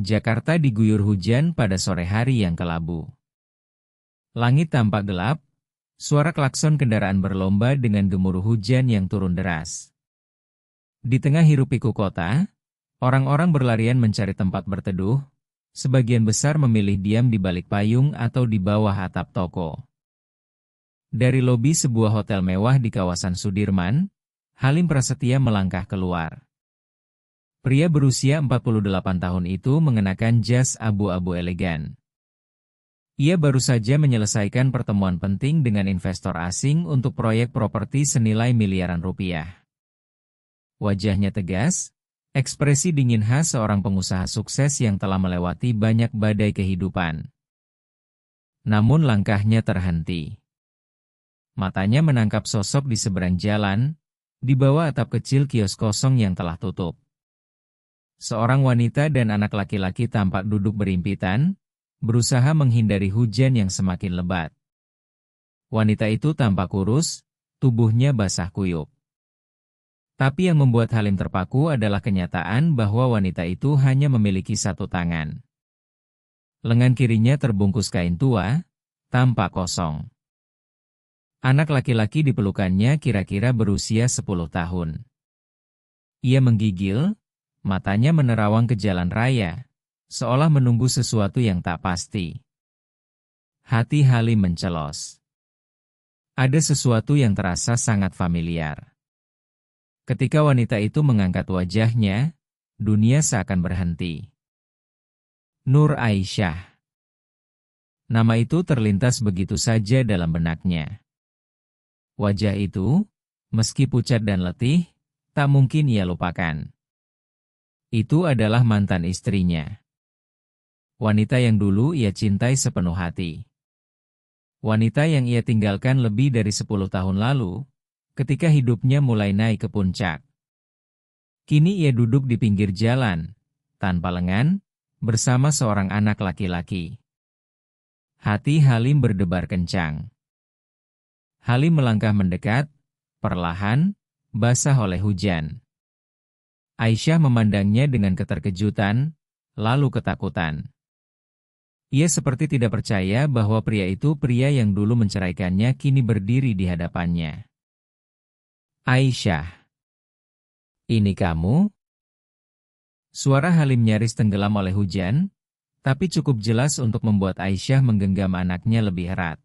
Jakarta diguyur hujan pada sore hari yang kelabu. Langit tampak gelap, suara klakson kendaraan berlomba dengan gemuruh hujan yang turun deras. Di tengah hiruk-pikuk kota, orang-orang berlarian mencari tempat berteduh, sebagian besar memilih diam di balik payung atau di bawah atap toko. Dari lobi sebuah hotel mewah di kawasan Sudirman, Halim Prasetya melangkah keluar. Pria berusia 48 tahun itu mengenakan jas abu-abu elegan. Ia baru saja menyelesaikan pertemuan penting dengan investor asing untuk proyek properti senilai miliaran rupiah. Wajahnya tegas, ekspresi dingin khas seorang pengusaha sukses yang telah melewati banyak badai kehidupan. Namun langkahnya terhenti. Matanya menangkap sosok di seberang jalan, di bawah atap kecil kios kosong yang telah tutup. Seorang wanita dan anak laki-laki tampak duduk berimpitan, berusaha menghindari hujan yang semakin lebat. Wanita itu tampak kurus, tubuhnya basah kuyup. Tapi yang membuat Halim terpaku adalah kenyataan bahwa wanita itu hanya memiliki satu tangan. Lengan kirinya terbungkus kain tua, tampak kosong. Anak laki-laki di pelukannya kira-kira berusia 10 tahun. Ia menggigil, matanya menerawang ke jalan raya, seolah menunggu sesuatu yang tak pasti. Hati Halim mencelos. Ada sesuatu yang terasa sangat familiar. Ketika wanita itu mengangkat wajahnya, dunia seakan berhenti. Nur Aisyah. Nama itu terlintas begitu saja dalam benaknya. Wajah itu, meski pucat dan letih, tak mungkin ia lupakan. Itu adalah mantan istrinya. Wanita yang dulu ia cintai sepenuh hati. Wanita yang ia tinggalkan lebih dari 10 tahun lalu, ketika hidupnya mulai naik ke puncak. Kini ia duduk di pinggir jalan, tanpa lengan, bersama seorang anak laki-laki. Hati Halim berdebar kencang. Halim melangkah mendekat, perlahan, basah oleh hujan. Aisyah memandangnya dengan keterkejutan, lalu ketakutan. Ia seperti tidak percaya bahwa pria itu pria yang dulu menceraikannya kini berdiri di hadapannya. Aisyah. Ini kamu? Suara Halim nyaris tenggelam oleh hujan, tapi cukup jelas untuk membuat Aisyah menggenggam anaknya lebih erat.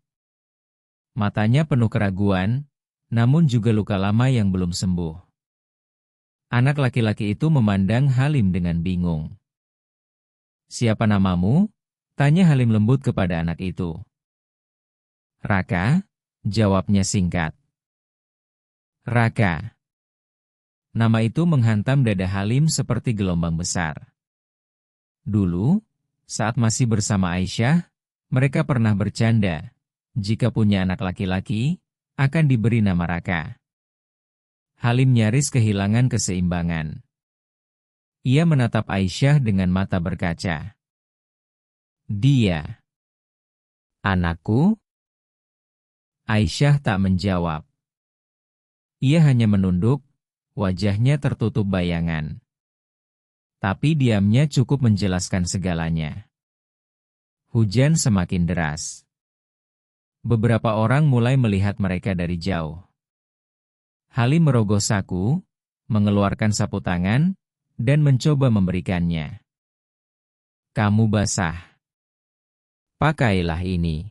Matanya penuh keraguan, namun juga luka lama yang belum sembuh. Anak laki-laki itu memandang Halim dengan bingung. "Siapa namamu?" tanya Halim lembut kepada anak itu. "Raka," jawabnya singkat. Raka. Nama itu menghantam dada Halim seperti gelombang besar. Dulu, saat masih bersama Aisyah, mereka pernah bercanda, jika punya anak laki-laki, akan diberi nama Raka. Halim nyaris kehilangan keseimbangan. Ia menatap Aisyah dengan mata berkaca. "Dia. Anakku?" Aisyah tak menjawab. Ia hanya menunduk, wajahnya tertutup bayangan. Tapi diamnya cukup menjelaskan segalanya. Hujan semakin deras. Beberapa orang mulai melihat mereka dari jauh. Halim merogoh saku, mengeluarkan sapu tangan, dan mencoba memberikannya. "Kamu basah. Pakailah ini."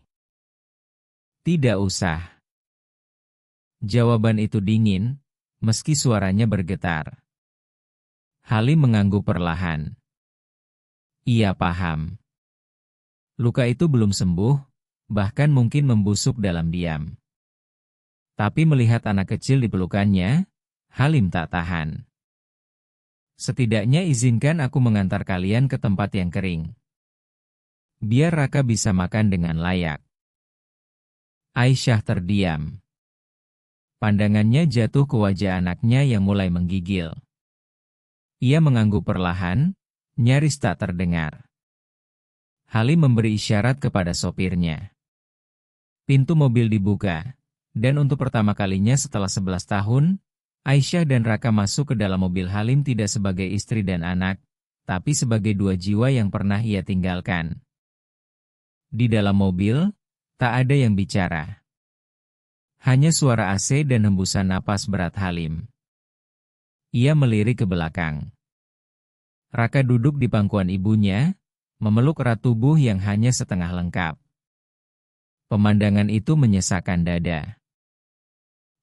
"Tidak usah." Jawaban itu dingin, meski suaranya bergetar. Halim mengangguk perlahan. Ia paham. Luka itu belum sembuh, bahkan mungkin membusuk dalam diam. Tapi melihat anak kecil di pelukannya, Halim tak tahan. "Setidaknya izinkan aku mengantar kalian ke tempat yang kering. Biar Raka bisa makan dengan layak." Aisyah terdiam. Pandangannya jatuh ke wajah anaknya yang mulai menggigil. Ia mengangguk perlahan, nyaris tak terdengar. Halim memberi isyarat kepada sopirnya. Pintu mobil dibuka, dan untuk pertama kalinya setelah 11 tahun, Aisyah dan Raka masuk ke dalam mobil Halim tidak sebagai istri dan anak, tapi sebagai dua jiwa yang pernah ia tinggalkan. Di dalam mobil, tak ada yang bicara. Hanya suara AC dan hembusan napas berat Halim. Ia melirik ke belakang. Raka duduk di pangkuan ibunya, memeluk erat tubuh yang hanya setengah lengkap. Pemandangan itu menyesakkan dada.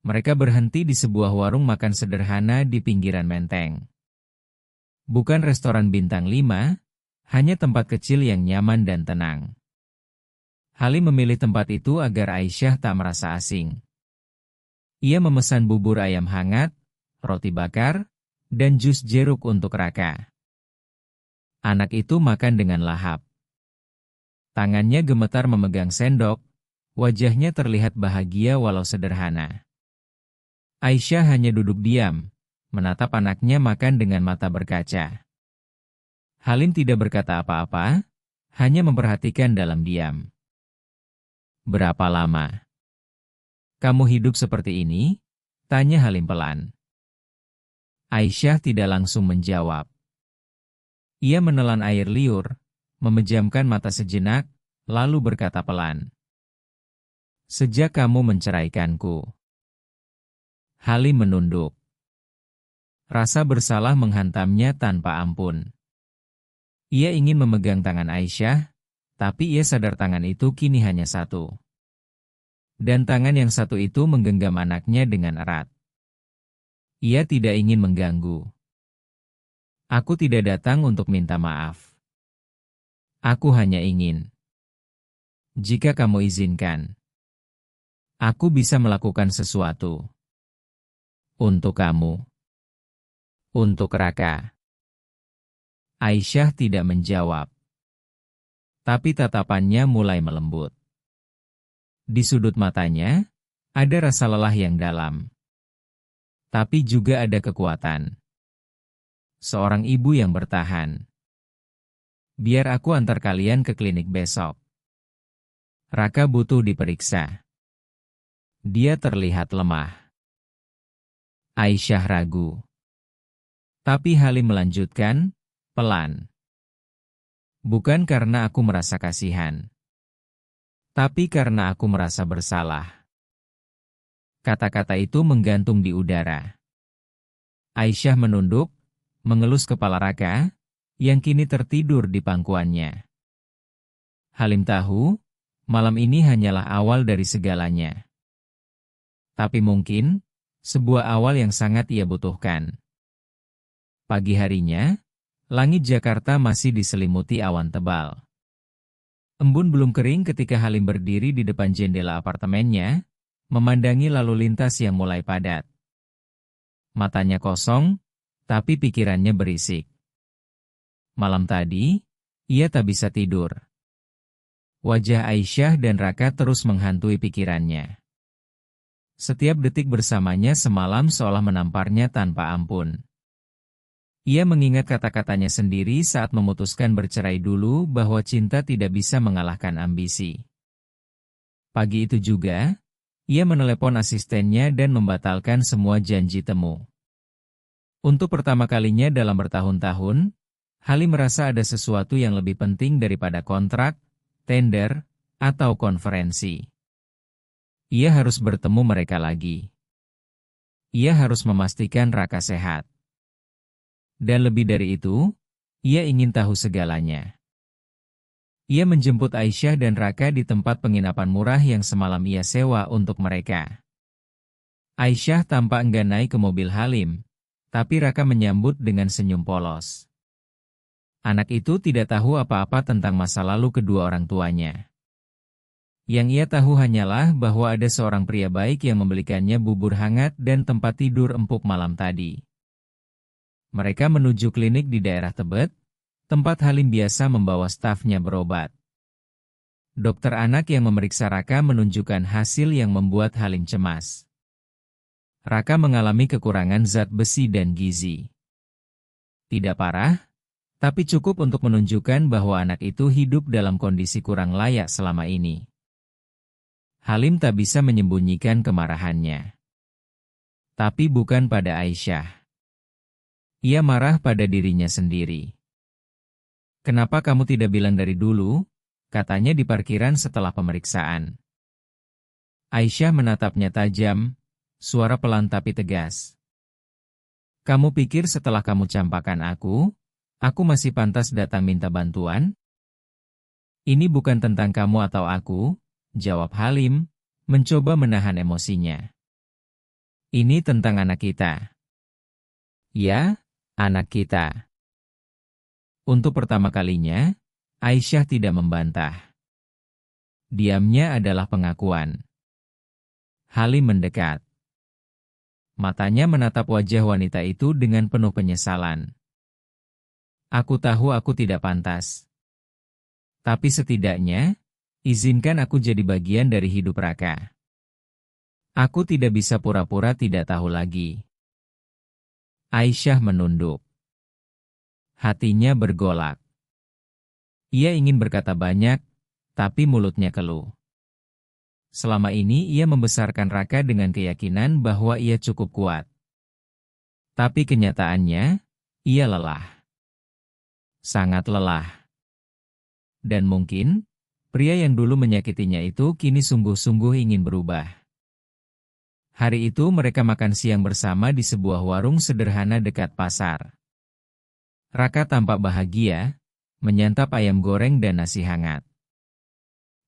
Mereka berhenti di sebuah warung makan sederhana di pinggiran Menteng. Bukan restoran bintang 5, hanya tempat kecil yang nyaman dan tenang. Halim memilih tempat itu agar Aisyah tak merasa asing. Ia memesan bubur ayam hangat, roti bakar, dan jus jeruk untuk Raka. Anak itu makan dengan lahap. Tangannya gemetar memegang sendok, wajahnya terlihat bahagia walau sederhana. Aisyah hanya duduk diam, menatap anaknya makan dengan mata berkaca. Halim tidak berkata apa-apa, hanya memperhatikan dalam diam. "Berapa lama kamu hidup seperti ini?" tanya Halim pelan. Aisyah tidak langsung menjawab. Ia menelan air liur, memejamkan mata sejenak, lalu berkata pelan. "Sejak kamu menceraikanku." Halim menunduk. Rasa bersalah menghantamnya tanpa ampun. Ia ingin memegang tangan Aisyah, tapi ia sadar tangan itu kini hanya satu. Dan tangan yang satu itu menggenggam anaknya dengan erat. Ia tidak ingin mengganggu. "Aku tidak datang untuk minta maaf. Aku hanya ingin, jika kamu izinkan, aku bisa melakukan sesuatu. Untuk kamu. Untuk Raka." Aisyah tidak menjawab. Tapi tatapannya mulai melembut. Di sudut matanya, ada rasa lelah yang dalam. Tapi juga ada kekuatan. Seorang ibu yang bertahan. "Biar aku antar kalian ke klinik besok. Raka butuh diperiksa. Dia terlihat lemah." Aisyah ragu. Tapi Halim melanjutkan, pelan. "Bukan karena aku merasa kasihan. Tapi karena aku merasa bersalah." Kata-kata itu menggantung di udara. Aisyah menunduk, mengelus kepala Raka, yang kini tertidur di pangkuannya. Halim tahu, malam ini hanyalah awal dari segalanya. Tapi mungkin, sebuah awal yang sangat ia butuhkan. Pagi harinya, langit Jakarta masih diselimuti awan tebal. Embun belum kering ketika Halim berdiri di depan jendela apartemennya, memandangi lalu lintas yang mulai padat. Matanya kosong, tapi pikirannya berisik. Malam tadi, ia tak bisa tidur. Wajah Aisyah dan Raka terus menghantui pikirannya. Setiap detik bersamanya semalam seolah menamparnya tanpa ampun. Ia mengingat kata-katanya sendiri saat memutuskan bercerai dulu bahwa cinta tidak bisa mengalahkan ambisi. Pagi itu juga, ia menelepon asistennya dan membatalkan semua janji temu. Untuk pertama kalinya dalam bertahun-tahun, Halim merasa ada sesuatu yang lebih penting daripada kontrak, tender, atau konferensi. Ia harus bertemu mereka lagi. Ia harus memastikan Raka sehat. Dan lebih dari itu, ia ingin tahu segalanya. Ia menjemput Aisyah dan Raka di tempat penginapan murah yang semalam ia sewa untuk mereka. Aisyah tampak enggan naik ke mobil Halim, tapi Raka menyambut dengan senyum polos. Anak itu tidak tahu apa-apa tentang masa lalu kedua orang tuanya. Yang ia tahu hanyalah bahwa ada seorang pria baik yang membelikannya bubur hangat dan tempat tidur empuk malam tadi. Mereka menuju klinik di daerah Tebet, tempat Halim biasa membawa stafnya berobat. Dokter anak yang memeriksa Raka menunjukkan hasil yang membuat Halim cemas. Raka mengalami kekurangan zat besi dan gizi. Tidak parah, tapi cukup untuk menunjukkan bahwa anak itu hidup dalam kondisi kurang layak selama ini. Halim tak bisa menyembunyikan kemarahannya. Tapi bukan pada Aisyah. Ia marah pada dirinya sendiri. Kenapa kamu tidak bilang dari dulu? Katanya di parkiran setelah pemeriksaan. Aisyah menatapnya tajam, suara pelan tapi tegas. Kamu pikir setelah kamu campakan aku masih pantas datang minta bantuan? Ini bukan tentang kamu atau aku, jawab Halim, mencoba menahan emosinya. Ini tentang anak kita. Ya, anak kita. Untuk pertama kalinya, Aisyah tidak membantah. Diamnya adalah pengakuan. Halim mendekat. Matanya menatap wajah wanita itu dengan penuh penyesalan. Aku tahu aku tidak pantas. Tapi setidaknya, izinkan aku jadi bagian dari hidup Raka. Aku tidak bisa pura-pura tidak tahu lagi. Aisyah menunduk. Hatinya bergolak. Ia ingin berkata banyak, tapi mulutnya keluh. Selama ini ia membesarkan Raka dengan keyakinan bahwa ia cukup kuat. Tapi kenyataannya, ia lelah. Sangat lelah. Dan mungkin, pria yang dulu menyakitinya itu kini sungguh-sungguh ingin berubah. Hari itu mereka makan siang bersama di sebuah warung sederhana dekat pasar. Raka tampak bahagia, menyantap ayam goreng dan nasi hangat.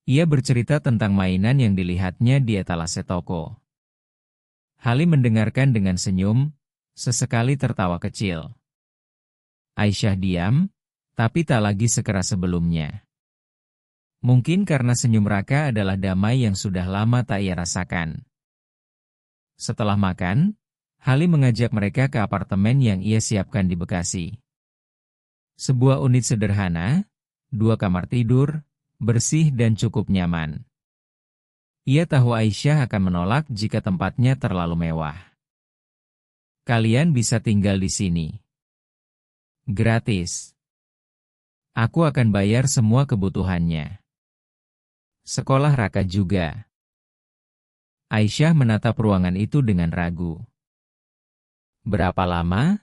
Ia bercerita tentang mainan yang dilihatnya di etalase toko. Halim mendengarkan dengan senyum, sesekali tertawa kecil. Aisyah diam, tapi tak lagi sekeras sebelumnya. Mungkin karena senyum Raka adalah damai yang sudah lama tak ia rasakan. Setelah makan, Halim mengajak mereka ke apartemen yang ia siapkan di Bekasi. Sebuah unit sederhana, 2 kamar tidur, bersih dan cukup nyaman. Ia tahu Aisyah akan menolak jika tempatnya terlalu mewah. Kalian bisa tinggal di sini. Gratis. Aku akan bayar semua kebutuhannya. Sekolah Raka juga. Aisyah menatap ruangan itu dengan ragu. Berapa lama?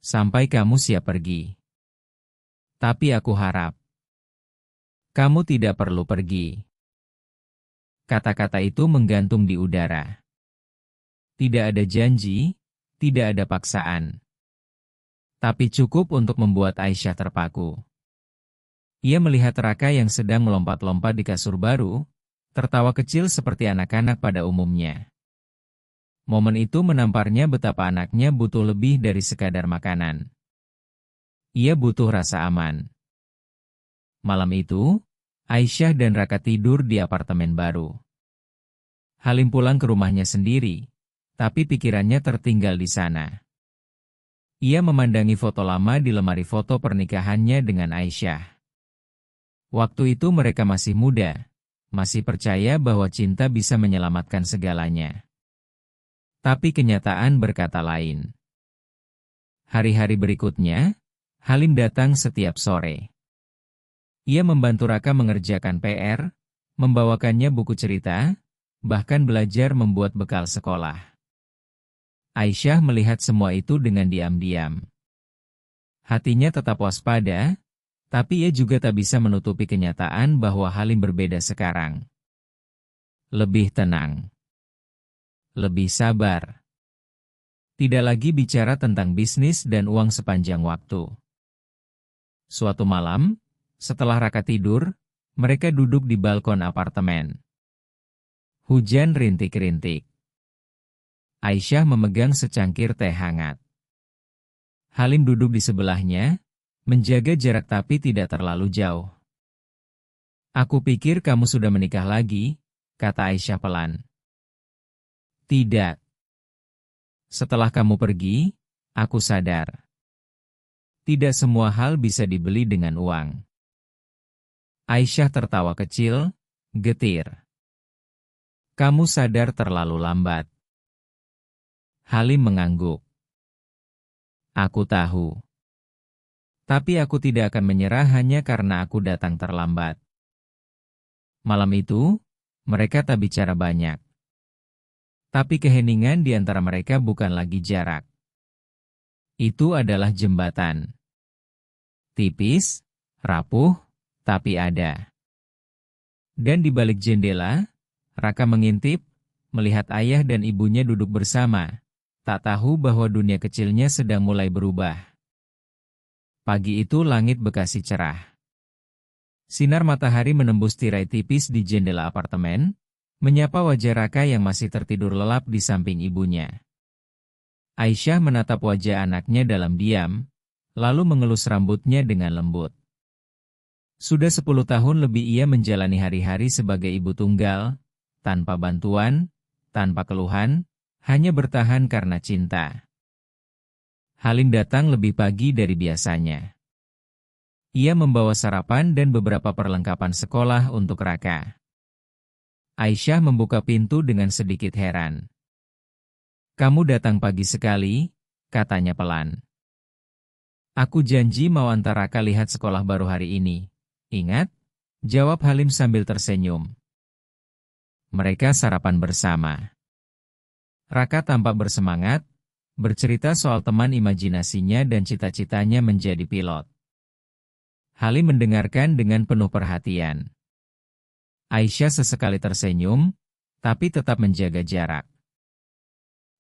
Sampai kamu siap pergi. Tapi aku harap kamu tidak perlu pergi. Kata-kata itu menggantung di udara. Tidak ada janji, tidak ada paksaan. Tapi cukup untuk membuat Aisyah terpaku. Ia melihat Raka yang sedang melompat-lompat di kasur baru, tertawa kecil seperti anak-anak pada umumnya. Momen itu menamparnya betapa anaknya butuh lebih dari sekadar makanan. Ia butuh rasa aman. Malam itu, Aisyah dan Raka tidur di apartemen baru. Halim pulang ke rumahnya sendiri, tapi pikirannya tertinggal di sana. Ia memandangi foto lama di lemari foto pernikahannya dengan Aisyah. Waktu itu mereka masih muda, masih percaya bahwa cinta bisa menyelamatkan segalanya. Tapi kenyataan berkata lain. Hari-hari berikutnya, Halim datang setiap sore. Ia membantu Raka mengerjakan PR, membawakannya buku cerita, bahkan belajar membuat bekal sekolah. Aisyah melihat semua itu dengan diam-diam. Hatinya tetap waspada, tapi ia juga tak bisa menutupi kenyataan bahwa Halim berbeda sekarang. Lebih tenang. Lebih sabar. Tidak lagi bicara tentang bisnis dan uang sepanjang waktu. Suatu malam, setelah Raka tidur, mereka duduk di balkon apartemen. Hujan rintik-rintik. Aisyah memegang secangkir teh hangat. Halim duduk di sebelahnya, menjaga jarak tapi tidak terlalu jauh. Aku pikir kamu sudah menikah lagi, kata Aisyah pelan. Tidak. Setelah kamu pergi, aku sadar. Tidak semua hal bisa dibeli dengan uang. Aisyah tertawa kecil, getir. Kamu sadar terlalu lambat. Halim mengangguk. Aku tahu. Tapi aku tidak akan menyerah hanya karena aku datang terlambat. Malam itu, mereka tak bicara banyak. Tapi keheningan di antara mereka bukan lagi jarak. Itu adalah jembatan. Tipis, rapuh, tapi ada. Dan di balik jendela, Raka mengintip, melihat ayah dan ibunya duduk bersama, tak tahu bahwa dunia kecilnya sedang mulai berubah. Pagi itu langit bekasi cerah. Sinar matahari menembus tirai tipis di jendela apartemen, menyapa wajah Raka yang masih tertidur lelap di samping ibunya. Aisyah menatap wajah anaknya dalam diam, lalu mengelus rambutnya dengan lembut. Sudah 10 tahun lebih ia menjalani hari-hari sebagai ibu tunggal, tanpa bantuan, tanpa keluhan, hanya bertahan karena cinta. Halim datang lebih pagi dari biasanya. Ia membawa sarapan dan beberapa perlengkapan sekolah untuk Raka. Aisyah membuka pintu dengan sedikit heran. "Kamu datang pagi sekali," katanya pelan. "Aku janji mau antar Raka lihat sekolah baru hari ini. Ingat?" jawab Halim sambil tersenyum. Mereka sarapan bersama. Raka tampak bersemangat, bercerita soal teman imajinasinya dan cita-citanya menjadi pilot. Halim mendengarkan dengan penuh perhatian. Aisyah sesekali tersenyum, tapi tetap menjaga jarak.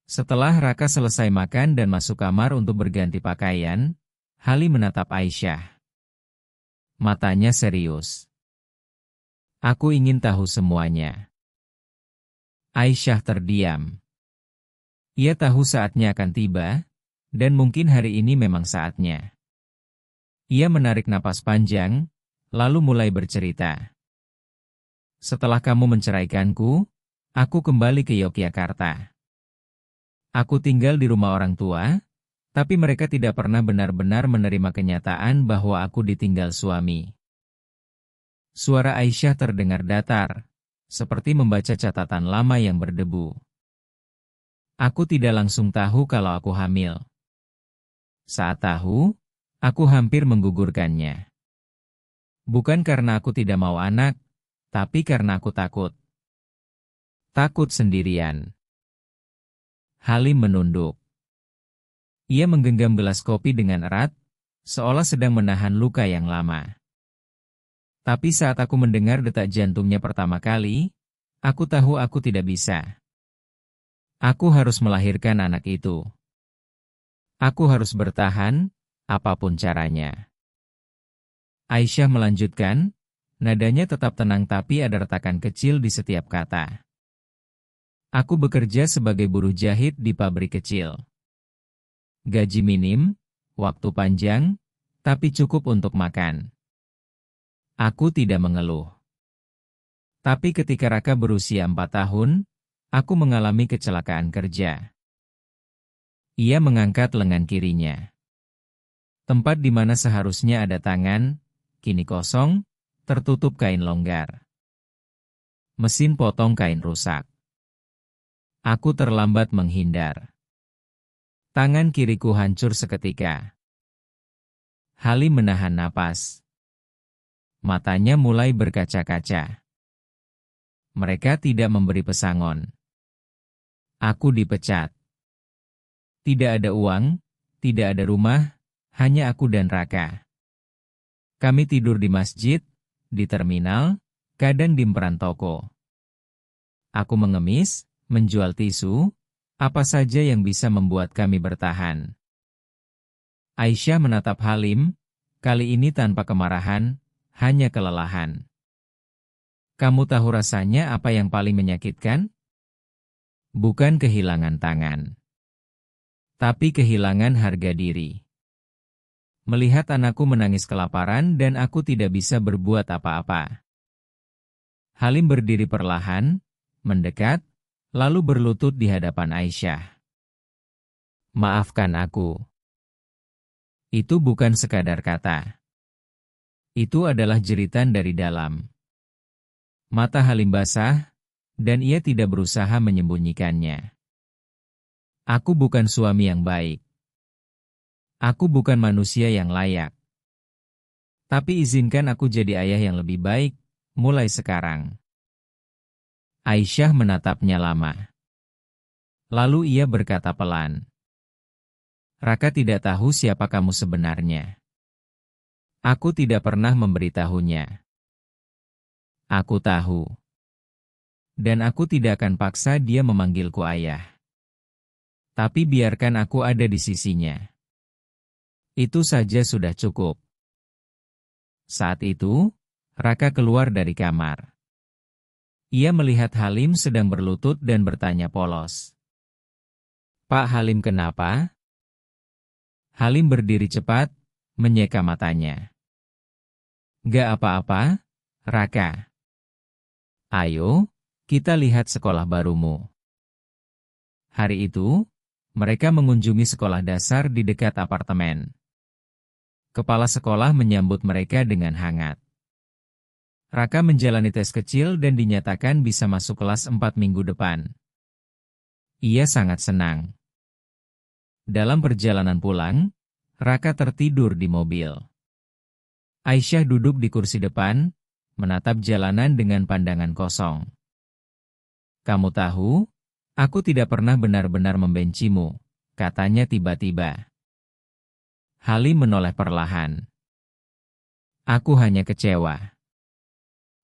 Setelah Raka selesai makan dan masuk kamar untuk berganti pakaian, Halim menatap Aisyah. Matanya serius. "Aku ingin tahu semuanya." Aisyah terdiam. Ia tahu saatnya akan tiba, dan mungkin hari ini memang saatnya. Ia menarik napas panjang, lalu mulai bercerita. "Setelah kamu menceraikanku, aku kembali ke Yogyakarta. Aku tinggal di rumah orang tua, tapi mereka tidak pernah benar-benar menerima kenyataan bahwa aku ditinggal suami." Suara Aisyah terdengar datar, seperti membaca catatan lama yang berdebu. "Aku tidak langsung tahu kalau aku hamil. Saat tahu, aku hampir menggugurkannya. Bukan karena aku tidak mau anak, tapi karena aku takut. Takut sendirian." Halim menunduk. Ia menggenggam gelas kopi dengan erat, seolah sedang menahan luka yang lama. "Tapi saat aku mendengar detak jantungnya pertama kali, aku tahu aku tidak bisa. Aku harus melahirkan anak itu. Aku harus bertahan, apapun caranya." Aisyah melanjutkan, nadanya tetap tenang tapi ada retakan kecil di setiap kata. "Aku bekerja sebagai buruh jahit di pabrik kecil. Gaji minim, waktu panjang, tapi cukup untuk makan. Aku tidak mengeluh. Tapi ketika Raka berusia 4 tahun, aku mengalami kecelakaan kerja." Ia mengangkat lengan kirinya. Tempat di mana seharusnya ada tangan, kini kosong, tertutup kain longgar. Mesin potong kain rusak. Aku terlambat menghindar. Tangan kiriku hancur seketika. Halim menahan napas. Matanya mulai berkaca-kaca. Mereka tidak memberi pesangon. Aku dipecat. Tidak ada uang, tidak ada rumah, hanya aku dan Raka. Kami tidur di masjid, di terminal, kadang di emperan toko. Aku mengemis, menjual tisu, apa saja yang bisa membuat kami bertahan. Aisyah menatap Halim, kali ini tanpa kemarahan, hanya kelelahan. "Kamu tahu rasanya apa yang paling menyakitkan? Bukan kehilangan tangan, tapi kehilangan harga diri. Melihat anakku menangis kelaparan dan aku tidak bisa berbuat apa-apa." Halim berdiri perlahan, mendekat, lalu berlutut di hadapan Aisyah. "Maafkan aku." Itu bukan sekadar kata. Itu adalah jeritan dari dalam. Mata Halim basah, dan ia tidak berusaha menyembunyikannya. "Aku bukan suami yang baik. Aku bukan manusia yang layak. Tapi izinkan aku jadi ayah yang lebih baik, mulai sekarang." Aisyah menatapnya lama. Lalu ia berkata pelan, "Raka tidak tahu siapa kamu sebenarnya. Aku tidak pernah memberitahunya. Aku tahu. Dan aku tidak akan paksa dia memanggilku ayah. Tapi biarkan aku ada di sisinya. Itu saja sudah cukup. Saat itu, Raka keluar dari kamar. Ia melihat Halim sedang berlutut dan bertanya polos. Pak Halim kenapa? Halim berdiri cepat, menyeka matanya. Gak apa-apa, Raka. Ayo, kita lihat sekolah barumu. Hari itu, mereka mengunjungi sekolah dasar di dekat apartemen. Kepala sekolah menyambut mereka dengan hangat. Raka menjalani tes kecil dan dinyatakan bisa masuk kelas 4 minggu depan. Ia sangat senang. Dalam perjalanan pulang, Raka tertidur di mobil. Aisyah duduk di kursi depan, menatap jalanan dengan pandangan kosong. Kamu tahu, aku tidak pernah benar-benar membencimu, katanya tiba-tiba. Halim menoleh perlahan. Aku hanya kecewa.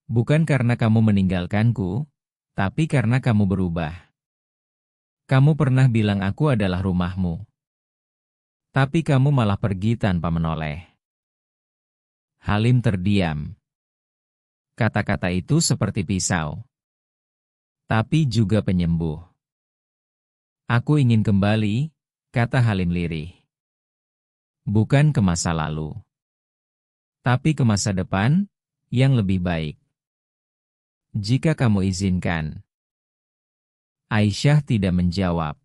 Bukan karena kamu meninggalkanku, tapi karena kamu berubah. Kamu pernah bilang aku adalah rumahmu. Tapi kamu malah pergi tanpa menoleh. Halim terdiam. Kata-kata itu seperti pisau. Tapi juga penyembuh. Aku ingin kembali, kata Halim lirih. Bukan ke masa lalu. Tapi ke masa depan, yang lebih baik. Jika kamu izinkan. Aisyah tidak menjawab.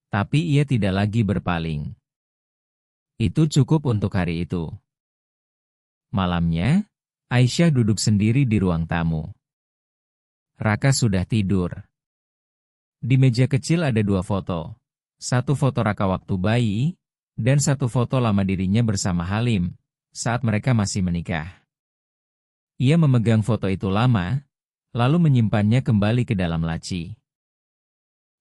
Tapi ia tidak lagi berpaling. Itu cukup untuk hari itu. Malamnya, Aisyah duduk sendiri di ruang tamu. Raka sudah tidur. Di meja kecil ada 2 foto. Satu foto Raka waktu bayi, dan satu foto lama dirinya bersama Halim, saat mereka masih menikah. Ia memegang foto itu lama, lalu menyimpannya kembali ke dalam laci.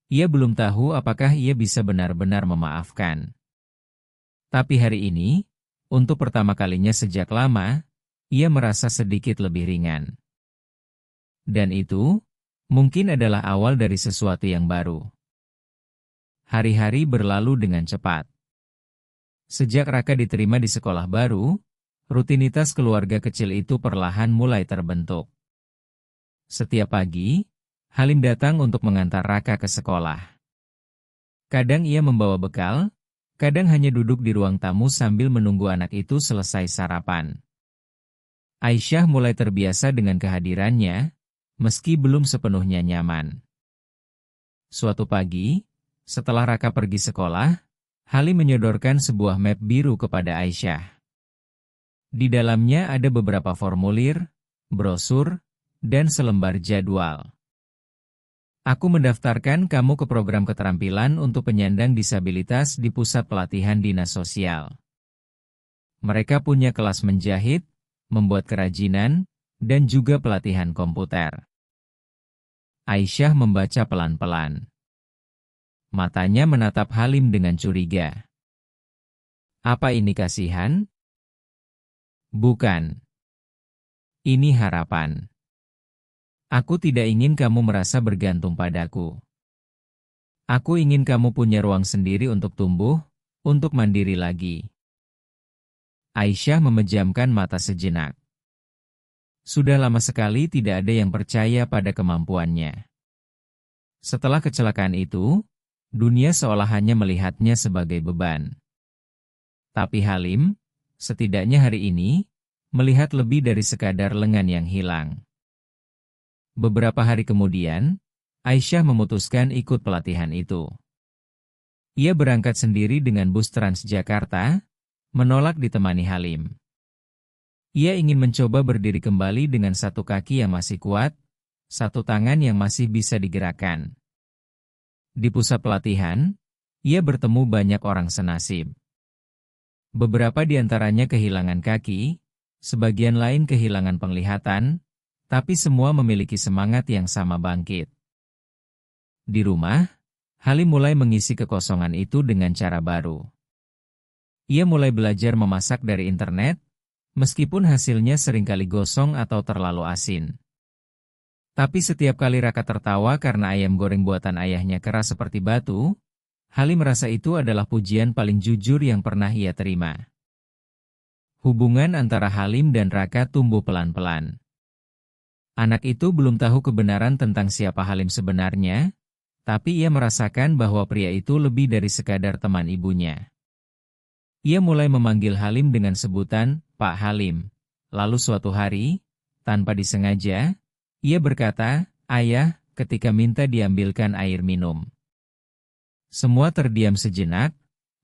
Ia belum tahu apakah ia bisa benar-benar memaafkan. Tapi hari ini, untuk pertama kalinya sejak lama, ia merasa sedikit lebih ringan. Dan itu, mungkin adalah awal dari sesuatu yang baru. Hari-hari berlalu dengan cepat. Sejak Raka diterima di sekolah baru, rutinitas keluarga kecil itu perlahan mulai terbentuk. Setiap pagi, Halim datang untuk mengantar Raka ke sekolah. Kadang ia membawa bekal, kadang hanya duduk di ruang tamu sambil menunggu anak itu selesai sarapan. Aisyah mulai terbiasa dengan kehadirannya, meski belum sepenuhnya nyaman. Suatu pagi, setelah Raka pergi sekolah, Halim menyodorkan sebuah map biru kepada Aisyah. Di dalamnya ada beberapa formulir, brosur, dan selembar jadwal. Aku mendaftarkan kamu ke program keterampilan untuk penyandang disabilitas di Pusat Pelatihan Dinas Sosial. Mereka punya kelas menjahit, membuat kerajinan, dan juga pelatihan komputer. Aisyah membaca pelan-pelan. Matanya menatap Halim dengan curiga. Apa ini kasihan? Bukan. Ini harapan. Aku tidak ingin kamu merasa bergantung padaku. Aku ingin kamu punya ruang sendiri untuk tumbuh, untuk mandiri lagi. Aisyah memejamkan mata sejenak. Sudah lama sekali tidak ada yang percaya pada kemampuannya. Setelah kecelakaan itu, dunia seolah hanya melihatnya sebagai beban. Tapi Halim, setidaknya hari ini, melihat lebih dari sekadar lengan yang hilang. Beberapa hari kemudian, Aisyah memutuskan ikut pelatihan itu. Ia berangkat sendiri dengan bus Transjakarta, menolak ditemani Halim. Ia ingin mencoba berdiri kembali dengan satu kaki yang masih kuat, satu tangan yang masih bisa digerakkan. Di pusat pelatihan, ia bertemu banyak orang senasib. Beberapa di antaranya kehilangan kaki, sebagian lain kehilangan penglihatan, tapi semua memiliki semangat yang sama bangkit. Di rumah, Halim mulai mengisi kekosongan itu dengan cara baru. Ia mulai belajar memasak dari internet, meskipun hasilnya seringkali gosong atau terlalu asin. Tapi setiap kali Raka tertawa karena ayam goreng buatan ayahnya keras seperti batu, Halim merasa itu adalah pujian paling jujur yang pernah ia terima. Hubungan antara Halim dan Raka tumbuh pelan-pelan. Anak itu belum tahu kebenaran tentang siapa Halim sebenarnya, tapi ia merasakan bahwa pria itu lebih dari sekadar teman ibunya. Ia mulai memanggil Halim dengan sebutan, Pak Halim. Lalu suatu hari, tanpa disengaja, ia berkata, Ayah, ketika minta diambilkan air minum. Semua terdiam sejenak,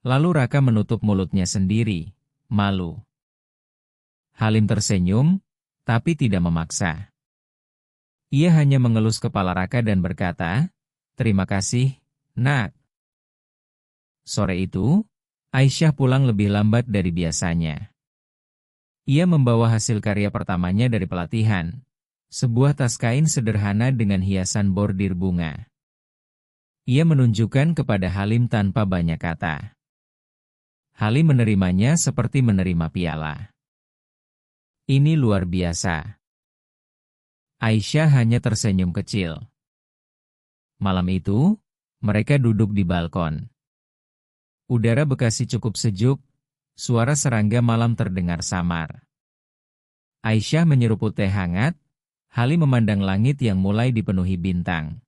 lalu Raka menutup mulutnya sendiri, malu. Halim tersenyum, tapi tidak memaksa. Ia hanya mengelus kepala Raka dan berkata, Terima kasih, Nak. Sore itu, Aisyah pulang lebih lambat dari biasanya. Ia membawa hasil karya pertamanya dari pelatihan, sebuah tas kain sederhana dengan hiasan bordir bunga. Ia menunjukkan kepada Halim tanpa banyak kata. Halim menerimanya seperti menerima piala. Ini luar biasa. Aisyah hanya tersenyum kecil. Malam itu, mereka duduk di balkon. Udara Bekasi cukup sejuk, suara serangga malam terdengar samar. Aisyah menyeruput teh hangat, Halim memandang langit yang mulai dipenuhi bintang.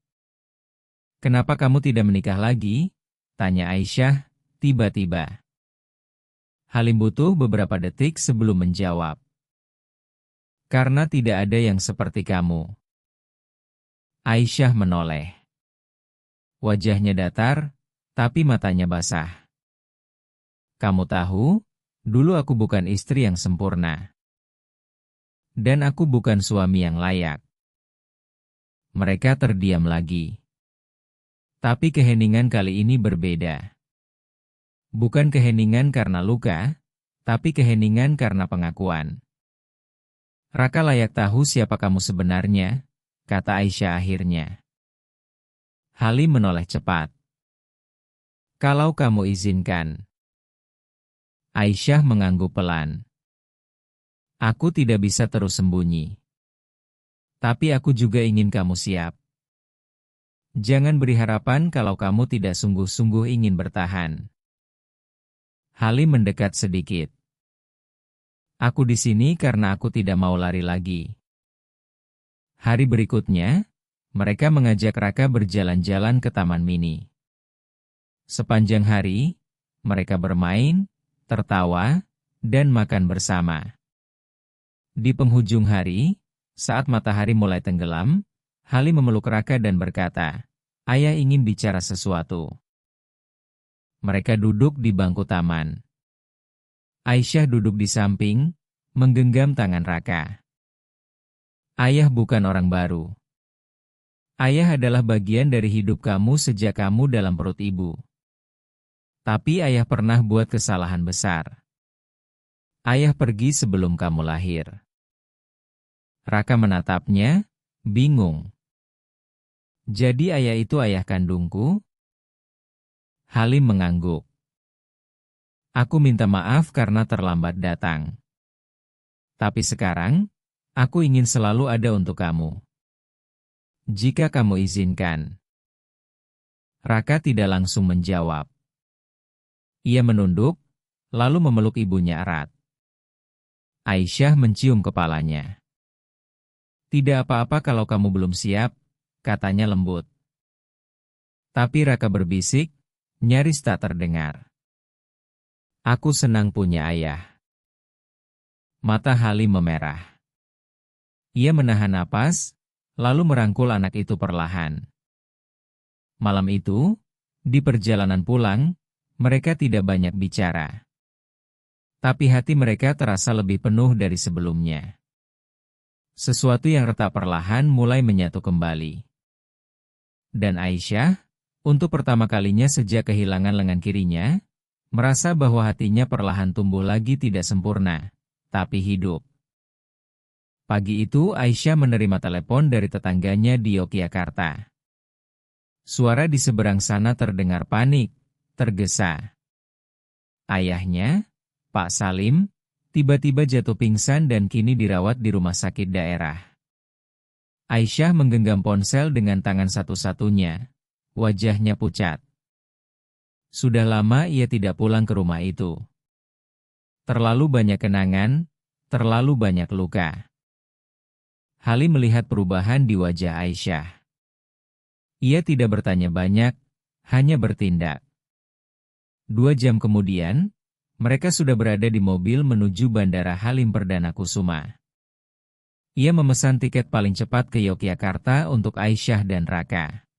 Kenapa kamu tidak menikah lagi? Tanya Aisyah, tiba-tiba. Halim butuh beberapa detik sebelum menjawab. Karena tidak ada yang seperti kamu. Aisyah menoleh. Wajahnya datar, tapi matanya basah. Kamu tahu, dulu aku bukan istri yang sempurna. Dan aku bukan suami yang layak. Mereka terdiam lagi. Tapi keheningan kali ini berbeda. Bukan keheningan karena luka, tapi keheningan karena pengakuan. Raka layak tahu siapa kamu sebenarnya, kata Aisyah akhirnya. Halim menoleh cepat. Kalau kamu izinkan. Aisyah mengangguk pelan. Aku tidak bisa terus sembunyi. Tapi aku juga ingin kamu siap. Jangan beri harapan kalau kamu tidak sungguh-sungguh ingin bertahan. Halim mendekat sedikit. Aku di sini karena aku tidak mau lari lagi. Hari berikutnya, mereka mengajak Raka berjalan-jalan ke taman mini. Sepanjang hari, mereka bermain, tertawa, dan makan bersama. Di penghujung hari, saat matahari mulai tenggelam, Halim memeluk Raka dan berkata, Ayah ingin bicara sesuatu. Mereka duduk di bangku taman. Aisyah duduk di samping, menggenggam tangan Raka. Ayah bukan orang baru. Ayah adalah bagian dari hidup kamu sejak kamu dalam perut ibu. Tapi ayah pernah buat kesalahan besar. Ayah pergi sebelum kamu lahir. Raka menatapnya, bingung. Jadi ayah itu ayah kandungku? Halim mengangguk. Aku minta maaf karena terlambat datang. Tapi sekarang, aku ingin selalu ada untuk kamu. Jika kamu izinkan. Raka tidak langsung menjawab. Ia menunduk, lalu memeluk ibunya erat. Aisyah mencium kepalanya. Tidak apa-apa kalau kamu belum siap, katanya lembut. Tapi Raka berbisik, nyaris tak terdengar. Aku senang punya ayah. Mata Halim memerah. Ia menahan napas, lalu merangkul anak itu perlahan. Malam itu, di perjalanan pulang, mereka tidak banyak bicara. Tapi hati mereka terasa lebih penuh dari sebelumnya. Sesuatu yang retak perlahan mulai menyatu kembali. Dan Aisyah, untuk pertama kalinya sejak kehilangan lengan kirinya, merasa bahwa hatinya perlahan tumbuh lagi tidak sempurna, tapi hidup. Pagi itu Aisyah menerima telepon dari tetangganya di Yogyakarta. Suara di seberang sana terdengar panik, tergesa. Ayahnya, Pak Salim, Tiba-tiba jatuh pingsan dan kini dirawat di rumah sakit daerah. Aisyah menggenggam ponsel dengan tangan satu-satunya. Wajahnya pucat. Sudah lama ia tidak pulang ke rumah itu. Terlalu banyak kenangan, terlalu banyak luka. Halim melihat perubahan di wajah Aisyah. Ia tidak bertanya banyak, hanya bertindak. 2 jam kemudian, mereka sudah berada di mobil menuju Bandara Halim Perdana Kusuma. Ia memesan tiket paling cepat ke Yogyakarta untuk Aisyah dan Raka.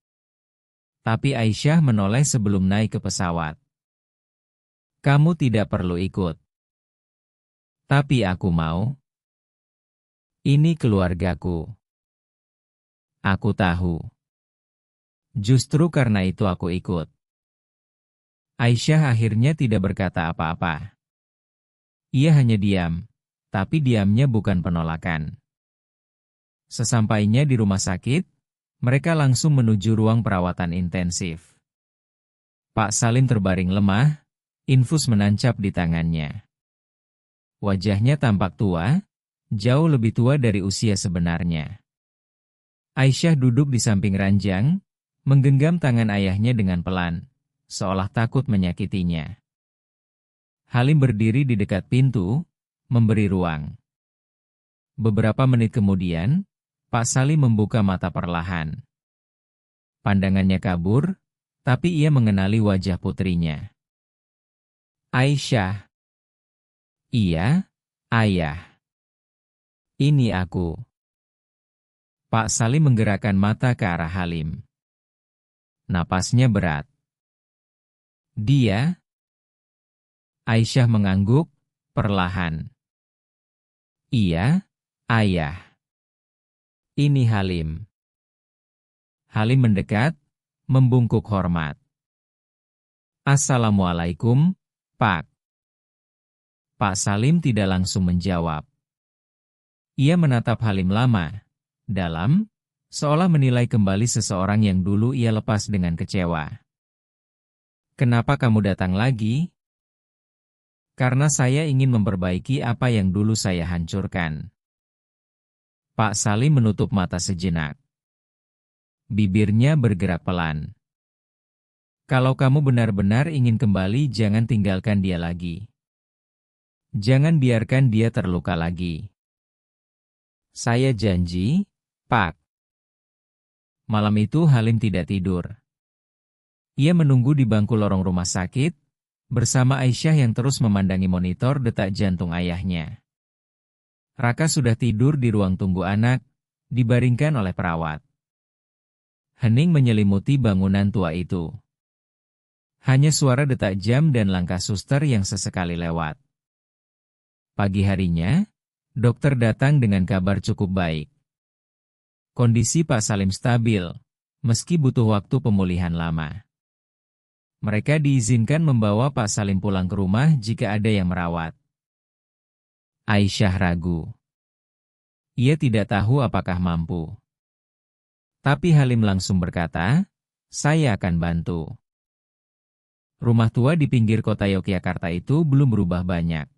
Tapi Aisyah menoleh sebelum naik ke pesawat. Kamu tidak perlu ikut. Tapi aku mau. Ini keluargaku. Aku tahu. Justru karena itu aku ikut. Aisyah akhirnya tidak berkata apa-apa. Ia hanya diam, tapi diamnya bukan penolakan. Sesampainya di rumah sakit, mereka langsung menuju ruang perawatan intensif. Pak Salim terbaring lemah, infus menancap di tangannya. Wajahnya tampak tua, jauh lebih tua dari usia sebenarnya. Aisyah duduk di samping ranjang, menggenggam tangan ayahnya dengan pelan, seolah takut menyakitinya. Halim berdiri di dekat pintu, memberi ruang. Beberapa menit kemudian, Pak Salim membuka mata perlahan. Pandangannya kabur, tapi ia mengenali wajah putrinya. Aisyah. Iya, ayah. Ini aku. Pak Salim menggerakkan mata ke arah Halim. Napasnya berat. Dia? Aisyah mengangguk, perlahan. Iya, ayah. Ini Halim. Halim mendekat, membungkuk hormat. Assalamualaikum, Pak. Pak Salim tidak langsung menjawab. Ia menatap Halim lama, dalam, seolah menilai kembali seseorang yang dulu ia lepas dengan kecewa. Kenapa kamu datang lagi? Karena saya ingin memperbaiki apa yang dulu saya hancurkan. Pak Salim menutup mata sejenak. Bibirnya bergerak pelan. Kalau kamu benar-benar ingin kembali, jangan tinggalkan dia lagi. Jangan biarkan dia terluka lagi. Saya janji, Pak. Malam itu Halim tidak tidur. Ia menunggu di bangku lorong rumah sakit, bersama Aisyah yang terus memandangi monitor detak jantung ayahnya. Raka sudah tidur di ruang tunggu anak, dibaringkan oleh perawat. Hening menyelimuti bangunan tua itu. Hanya suara detak jam dan langkah suster yang sesekali lewat. Pagi harinya, dokter datang dengan kabar cukup baik. Kondisi Pak Salim stabil, meski butuh waktu pemulihan lama. Mereka diizinkan membawa Pak Salim pulang ke rumah jika ada yang merawat. Aisyah ragu. Ia tidak tahu apakah mampu. Tapi Halim langsung berkata, saya akan bantu. Rumah tua di pinggir kota Yogyakarta itu belum berubah banyak.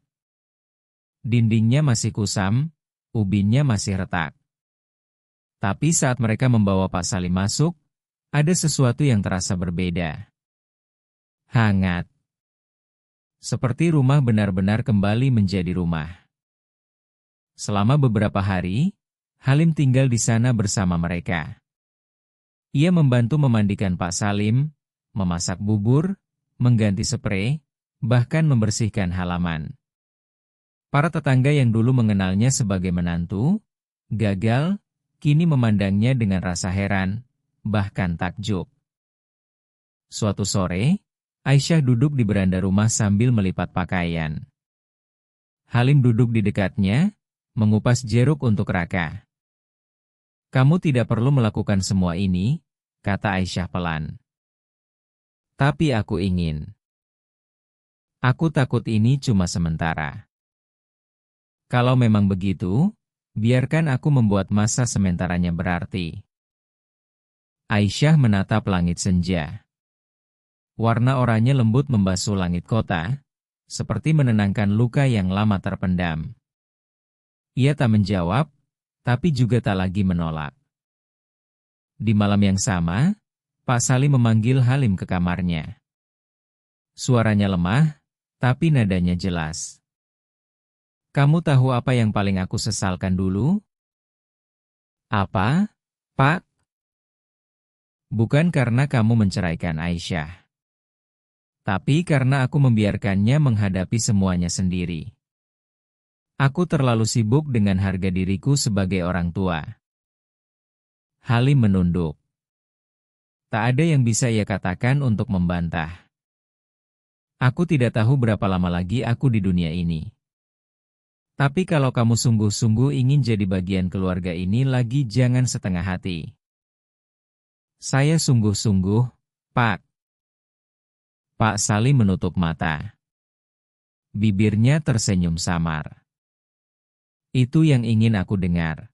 Dindingnya masih kusam, ubinnya masih retak. Tapi saat mereka membawa Pak Salim masuk, ada sesuatu yang terasa berbeda. Hangat. Seperti rumah benar-benar kembali menjadi rumah. Selama beberapa hari, Halim tinggal di sana bersama mereka. Ia membantu memandikan Pak Salim, memasak bubur, mengganti sprei, bahkan membersihkan halaman. Para tetangga yang dulu mengenalnya sebagai menantu, gagal, kini memandangnya dengan rasa heran, bahkan takjub. Suatu sore, Aisyah duduk di beranda rumah sambil melipat pakaian. Halim duduk di dekatnya, mengupas jeruk untuk Raka. Kamu tidak perlu melakukan semua ini, kata Aisyah pelan. Tapi aku ingin. Aku takut ini cuma sementara. Kalau memang begitu, biarkan aku membuat masa sementaranya berarti. Aisyah menatap langit senja. Warna oranye lembut membasuh langit kota, seperti menenangkan luka yang lama terpendam. Ia tak menjawab, tapi juga tak lagi menolak. Di malam yang sama, Pak Salim memanggil Halim ke kamarnya. Suaranya lemah, tapi nadanya jelas. "Kamu tahu apa yang paling aku sesalkan dulu?" "Apa, Pak?" "Bukan karena kamu menceraikan Aisyah. Tapi karena aku membiarkannya menghadapi semuanya sendiri. Aku terlalu sibuk dengan harga diriku sebagai orang tua." Halim menunduk. Tak ada yang bisa ia katakan untuk membantah. "Aku tidak tahu berapa lama lagi aku di dunia ini. Tapi kalau kamu sungguh-sungguh ingin jadi bagian keluarga ini lagi, jangan setengah hati." "Saya sungguh-sungguh, Pak." Pak Salim menutup mata. Bibirnya tersenyum samar. "Itu yang ingin aku dengar."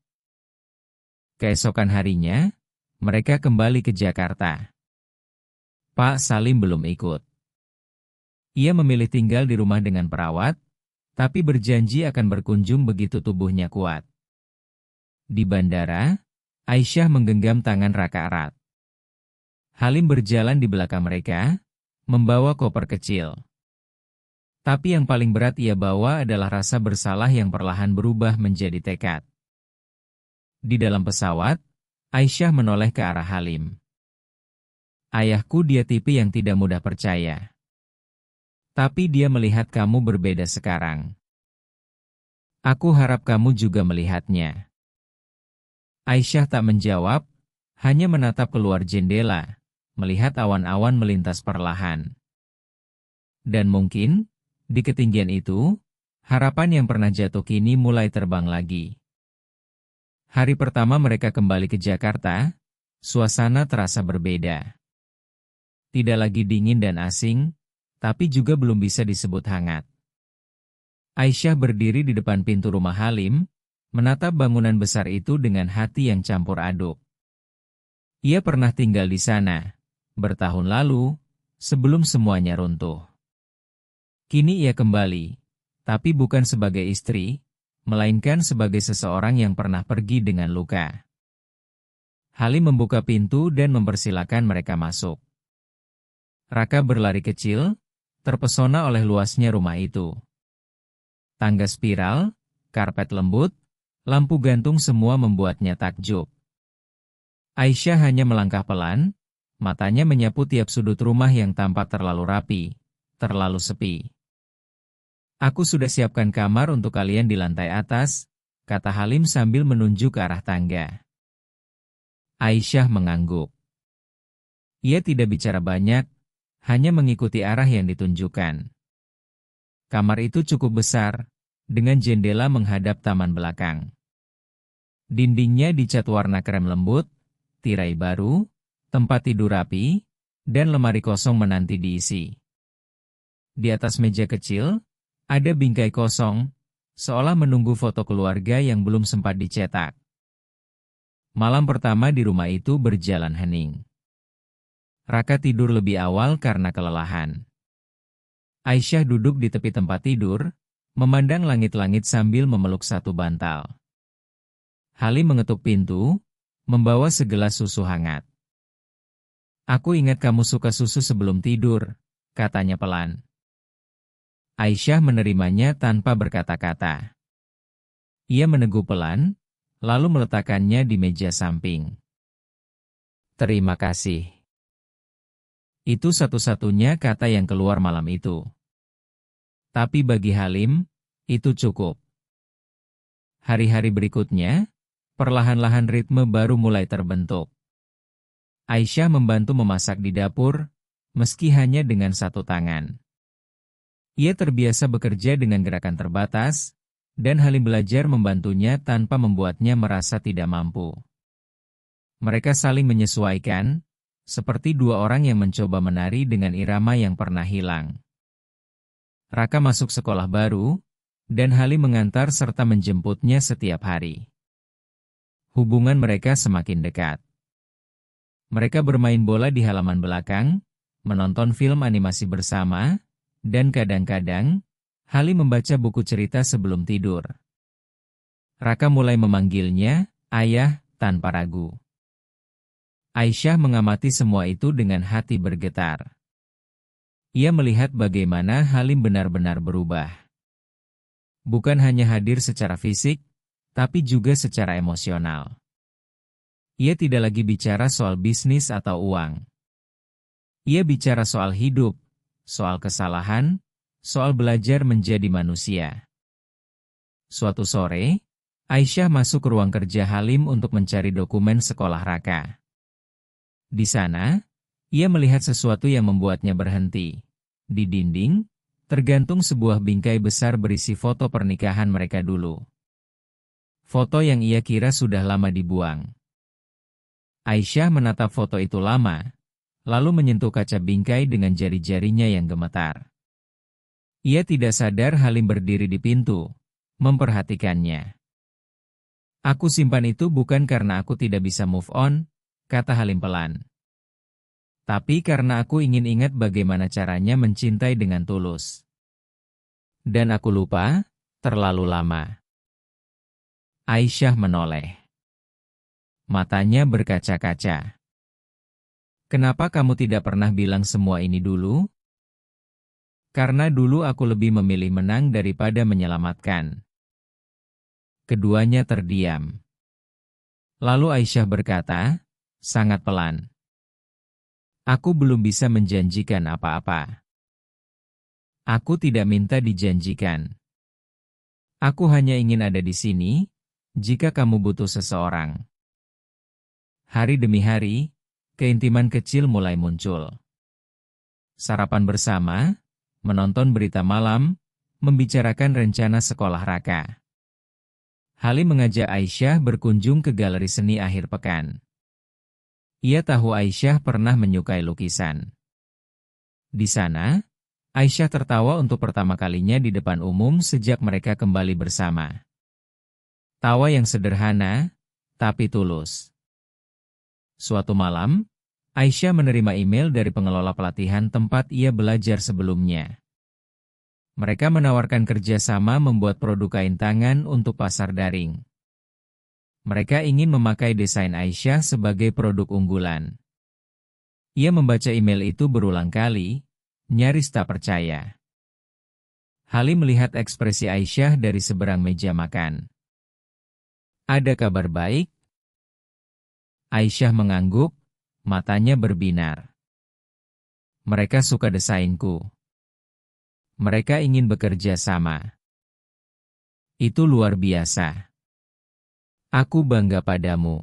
Keesokan harinya, mereka kembali ke Jakarta. Pak Salim belum ikut. Ia memilih tinggal di rumah dengan perawat, tapi berjanji akan berkunjung begitu tubuhnya kuat. Di bandara, Aisyah menggenggam tangan Raka erat. Halim berjalan di belakang mereka, membawa koper kecil. Tapi yang paling berat ia bawa adalah rasa bersalah yang perlahan berubah menjadi tekad. Di dalam pesawat, Aisyah menoleh ke arah Halim. "Ayahku dia tipe yang tidak mudah percaya. Tapi dia melihat kamu berbeda sekarang. Aku harap kamu juga melihatnya." Aisyah tak menjawab, hanya menatap keluar jendela, melihat awan-awan melintas perlahan. Dan mungkin, di ketinggian itu, harapan yang pernah jatuh kini mulai terbang lagi. Hari pertama mereka kembali ke Jakarta, suasana terasa berbeda. Tidak lagi dingin dan asing, tapi juga belum bisa disebut hangat. Aisyah berdiri di depan pintu rumah Halim, menatap bangunan besar itu dengan hati yang campur aduk. Ia pernah tinggal di sana, bertahun lalu, sebelum semuanya runtuh. Kini ia kembali, tapi bukan sebagai istri, melainkan sebagai seseorang yang pernah pergi dengan luka. Halim membuka pintu dan mempersilakan mereka masuk. Raka berlari kecil, terpesona oleh luasnya rumah itu. Tangga spiral, karpet lembut, lampu gantung semua membuatnya takjub. Aisyah hanya melangkah pelan, matanya menyapu tiap sudut rumah yang tampak terlalu rapi, terlalu sepi. "Aku sudah siapkan kamar untuk kalian di lantai atas," kata Halim sambil menunjuk ke arah tangga. Aisyah mengangguk. Ia tidak bicara banyak, hanya mengikuti arah yang ditunjukkan. Kamar itu cukup besar, dengan jendela menghadap taman belakang. Dindingnya dicat warna krem lembut, tirai baru, tempat tidur rapi, dan lemari kosong menanti diisi. Di atas meja kecil, ada bingkai kosong, seolah menunggu foto keluarga yang belum sempat dicetak. Malam pertama di rumah itu berjalan hening. Raka tidur lebih awal karena kelelahan. Aisyah duduk di tepi tempat tidur, memandang langit-langit sambil memeluk satu bantal. Halim mengetuk pintu, membawa segelas susu hangat. "Aku ingat kamu suka susu sebelum tidur," katanya pelan. Aisyah menerimanya tanpa berkata-kata. Ia meneguh pelan, lalu meletakkannya di meja samping. "Terima kasih." Itu satu-satunya kata yang keluar malam itu. Tapi bagi Halim, itu cukup. Hari-hari berikutnya, perlahan-lahan ritme baru mulai terbentuk. Aisyah membantu memasak di dapur, meski hanya dengan satu tangan. Ia terbiasa bekerja dengan gerakan terbatas, dan Halim belajar membantunya tanpa membuatnya merasa tidak mampu. Mereka saling menyesuaikan, seperti dua orang yang mencoba menari dengan irama yang pernah hilang. Raka masuk sekolah baru, dan Halim mengantar serta menjemputnya setiap hari. Hubungan mereka semakin dekat. Mereka bermain bola di halaman belakang, menonton film animasi bersama, Dan kadang-kadang, Halim membaca buku cerita sebelum tidur. Raka mulai memanggilnya, ayah, tanpa ragu. Aisyah mengamati semua itu dengan hati bergetar. Ia melihat bagaimana Halim benar-benar berubah. Bukan hanya hadir secara fisik, tapi juga secara emosional. Ia tidak lagi bicara soal bisnis atau uang. Ia bicara soal hidup, soal kesalahan, soal belajar menjadi manusia. Suatu sore, Aisyah masuk ke ruang kerja Halim untuk mencari dokumen sekolah Raka. Di sana, ia melihat sesuatu yang membuatnya berhenti. Di dinding, tergantung sebuah bingkai besar berisi foto pernikahan mereka dulu. Foto yang ia kira sudah lama dibuang. Aisyah menatap foto itu lama, lalu menyentuh kaca bingkai dengan jari-jarinya yang gemetar. Ia tidak sadar Halim berdiri di pintu, memperhatikannya. Aku simpan itu bukan karena aku tidak bisa move on, kata Halim pelan. Tapi karena aku ingin ingat bagaimana caranya mencintai dengan tulus. Dan aku lupa, terlalu lama. Aisyah menoleh. Matanya berkaca-kaca. Kenapa kamu tidak pernah bilang semua ini dulu? Karena dulu aku lebih memilih menang daripada menyelamatkan. Keduanya terdiam. Lalu Aisyah berkata, sangat pelan. Aku belum bisa menjanjikan apa-apa. Aku tidak minta dijanjikan. Aku hanya ingin ada di sini, jika kamu butuh seseorang. Hari demi hari, keintiman kecil mulai muncul. Sarapan bersama, menonton berita malam, membicarakan rencana sekolah Raka. Halim mengajak Aisyah berkunjung ke galeri seni akhir pekan. Ia tahu Aisyah pernah menyukai lukisan. Di sana, Aisyah tertawa untuk pertama kalinya di depan umum sejak mereka kembali bersama. Tawa yang sederhana, tapi tulus. Suatu malam, Aisyah menerima email dari pengelola pelatihan tempat ia belajar sebelumnya. Mereka menawarkan kerjasama membuat produk kain tangan untuk pasar daring. Mereka ingin memakai desain Aisyah sebagai produk unggulan. Ia membaca email itu berulang kali, nyaris tak percaya. Halim melihat ekspresi Aisyah dari seberang meja makan. Ada kabar baik? Aisyah mengangguk, matanya berbinar. Mereka suka desainku. Mereka ingin bekerja sama. Itu luar biasa. Aku bangga padamu.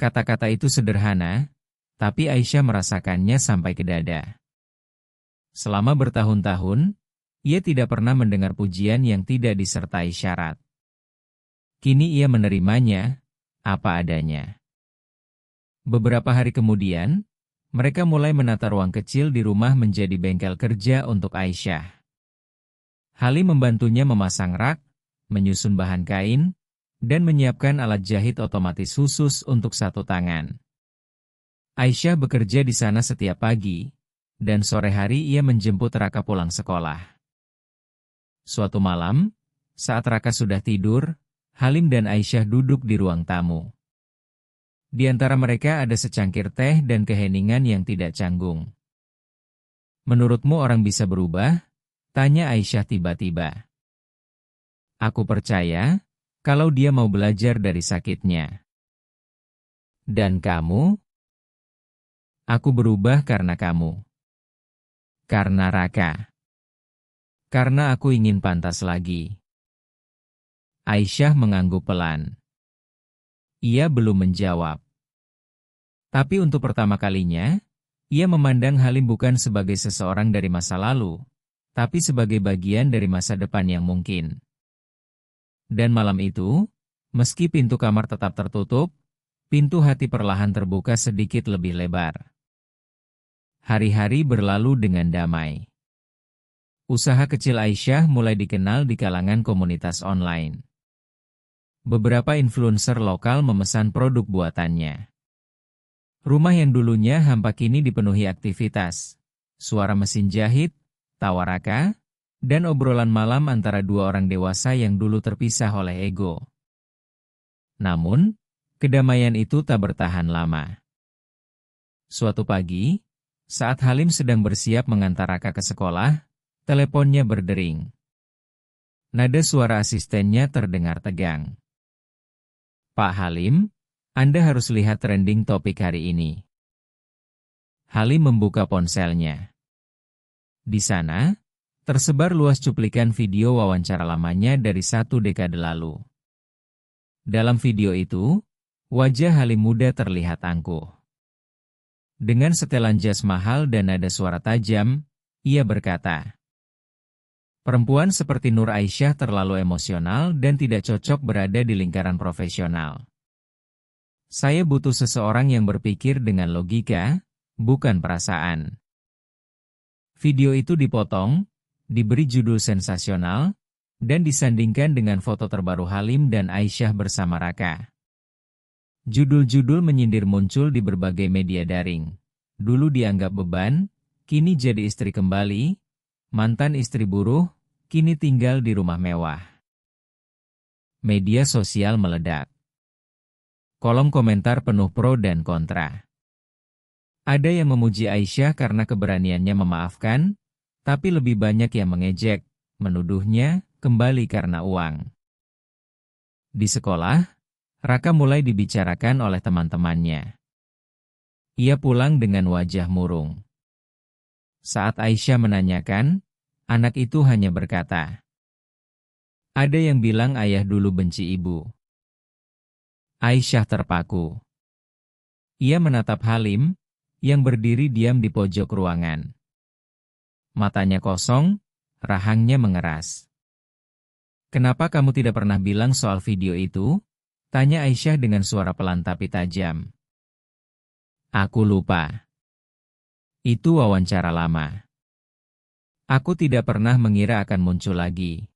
Kata-kata itu sederhana, tapi Aisyah merasakannya sampai ke dada. Selama bertahun-tahun, ia tidak pernah mendengar pujian yang tidak disertai syarat. Kini ia menerimanya, apa adanya. Beberapa hari kemudian, mereka mulai menata ruang kecil di rumah menjadi bengkel kerja untuk Aisyah. Halim membantunya memasang rak, menyusun bahan kain, dan menyiapkan alat jahit otomatis khusus untuk satu tangan. Aisyah bekerja di sana setiap pagi, dan sore hari ia menjemput Raka pulang sekolah. Suatu malam, saat Raka sudah tidur, Halim dan Aisyah duduk di ruang tamu. Di antara mereka ada secangkir teh dan keheningan yang tidak canggung. Menurutmu orang bisa berubah? Tanya Aisyah tiba-tiba. Aku percaya, kalau dia mau belajar dari sakitnya. Dan kamu? Aku berubah karena kamu. Karena Raka. Karena aku ingin pantas lagi. Aisyah mengangguk pelan. Ia belum menjawab. Tapi untuk pertama kalinya, ia memandang Halim bukan sebagai seseorang dari masa lalu, tapi sebagai bagian dari masa depan yang mungkin. Dan malam itu, meski pintu kamar tetap tertutup, pintu hati perlahan terbuka sedikit lebih lebar. Hari-hari berlalu dengan damai. Usaha kecil Aisyah mulai dikenal di kalangan komunitas online. Beberapa influencer lokal memesan produk buatannya. Rumah yang dulunya hampa kini dipenuhi aktivitas. Suara mesin jahit, tawa Raka, dan obrolan malam antara dua orang dewasa yang dulu terpisah oleh ego. Namun, kedamaian itu tak bertahan lama. Suatu pagi, saat Halim sedang bersiap mengantar Raka ke sekolah, teleponnya berdering. Nada suara asistennya terdengar tegang. "Pak Halim, Anda harus lihat trending topik hari ini." Halim membuka ponselnya. Di sana, tersebar luas cuplikan video wawancara lamanya dari 1 dekade lalu. Dalam video itu, wajah Halim muda terlihat angkuh. Dengan setelan jas mahal dan nada suara tajam, ia berkata, "Perempuan seperti Nur Aisyah terlalu emosional dan tidak cocok berada di lingkaran profesional. Saya butuh seseorang yang berpikir dengan logika, bukan perasaan." Video itu dipotong, diberi judul sensasional, dan disandingkan dengan foto terbaru Halim dan Aisyah bersama Raka. Judul-judul menyindir muncul di berbagai media daring. Dulu dianggap beban, kini jadi istri kembali, mantan istri buruh, kini tinggal di rumah mewah. Media sosial meledak. Kolom komentar penuh pro dan kontra. Ada yang memuji Aisyah karena keberaniannya memaafkan, tapi lebih banyak yang mengejek, menuduhnya kembali karena uang. Di sekolah, Raka mulai dibicarakan oleh teman-temannya. Ia pulang dengan wajah murung. Saat Aisyah menanyakan, anak itu hanya berkata, "Ada yang bilang ayah dulu benci ibu." Aisyah terpaku. Ia menatap Halim, yang berdiri diam di pojok ruangan. Matanya kosong, rahangnya mengeras. "Kenapa kamu tidak pernah bilang soal video itu?" tanya Aisyah dengan suara pelan tapi tajam. "Aku lupa. Itu wawancara lama. Aku tidak pernah mengira akan muncul lagi.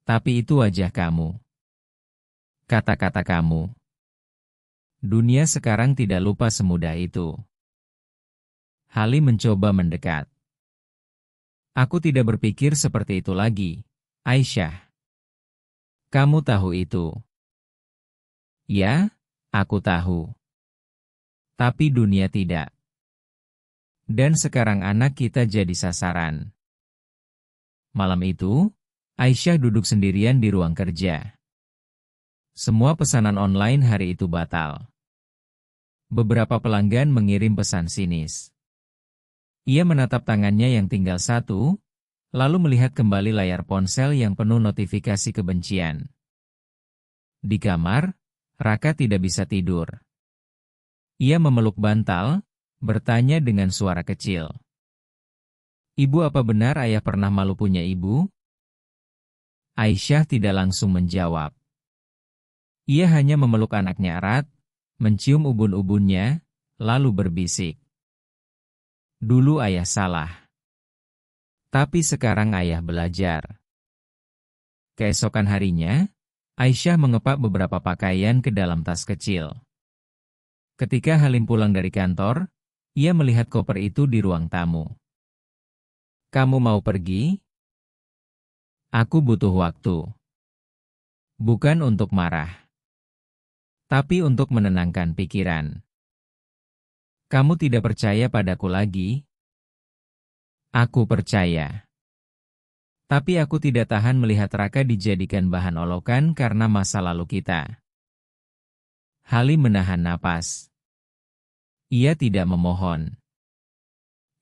Tapi itu wajah kamu. Kata-kata kamu. Dunia sekarang tidak lupa semudah itu." Halim mencoba mendekat. "Aku tidak berpikir seperti itu lagi, Aisyah. Kamu tahu itu." "Ya, aku tahu. Tapi dunia tidak. Dan sekarang anak kita jadi sasaran." Malam itu, Aisyah duduk sendirian di ruang kerja. Semua pesanan online hari itu batal. Beberapa pelanggan mengirim pesan sinis. Ia menatap tangannya yang tinggal satu, lalu melihat kembali layar ponsel yang penuh notifikasi kebencian. Di kamar, Raka tidak bisa tidur. Ia memeluk bantal, bertanya dengan suara kecil. "Ibu, apa benar ayah pernah malu punya ibu?" Aisyah tidak langsung menjawab. Ia hanya memeluk anaknya erat, mencium ubun-ubunnya, lalu berbisik. "Dulu ayah salah. Tapi sekarang ayah belajar." Keesokan harinya, Aisyah mengepak beberapa pakaian ke dalam tas kecil. Ketika Halim pulang dari kantor, ia melihat koper itu di ruang tamu. "Kamu mau pergi?" "Aku butuh waktu. Bukan untuk marah. Tapi untuk menenangkan pikiran." "Kamu tidak percaya padaku lagi?" "Aku percaya. Tapi aku tidak tahan melihat Raka dijadikan bahan olokan karena masa lalu kita." Halim menahan napas. Ia tidak memohon.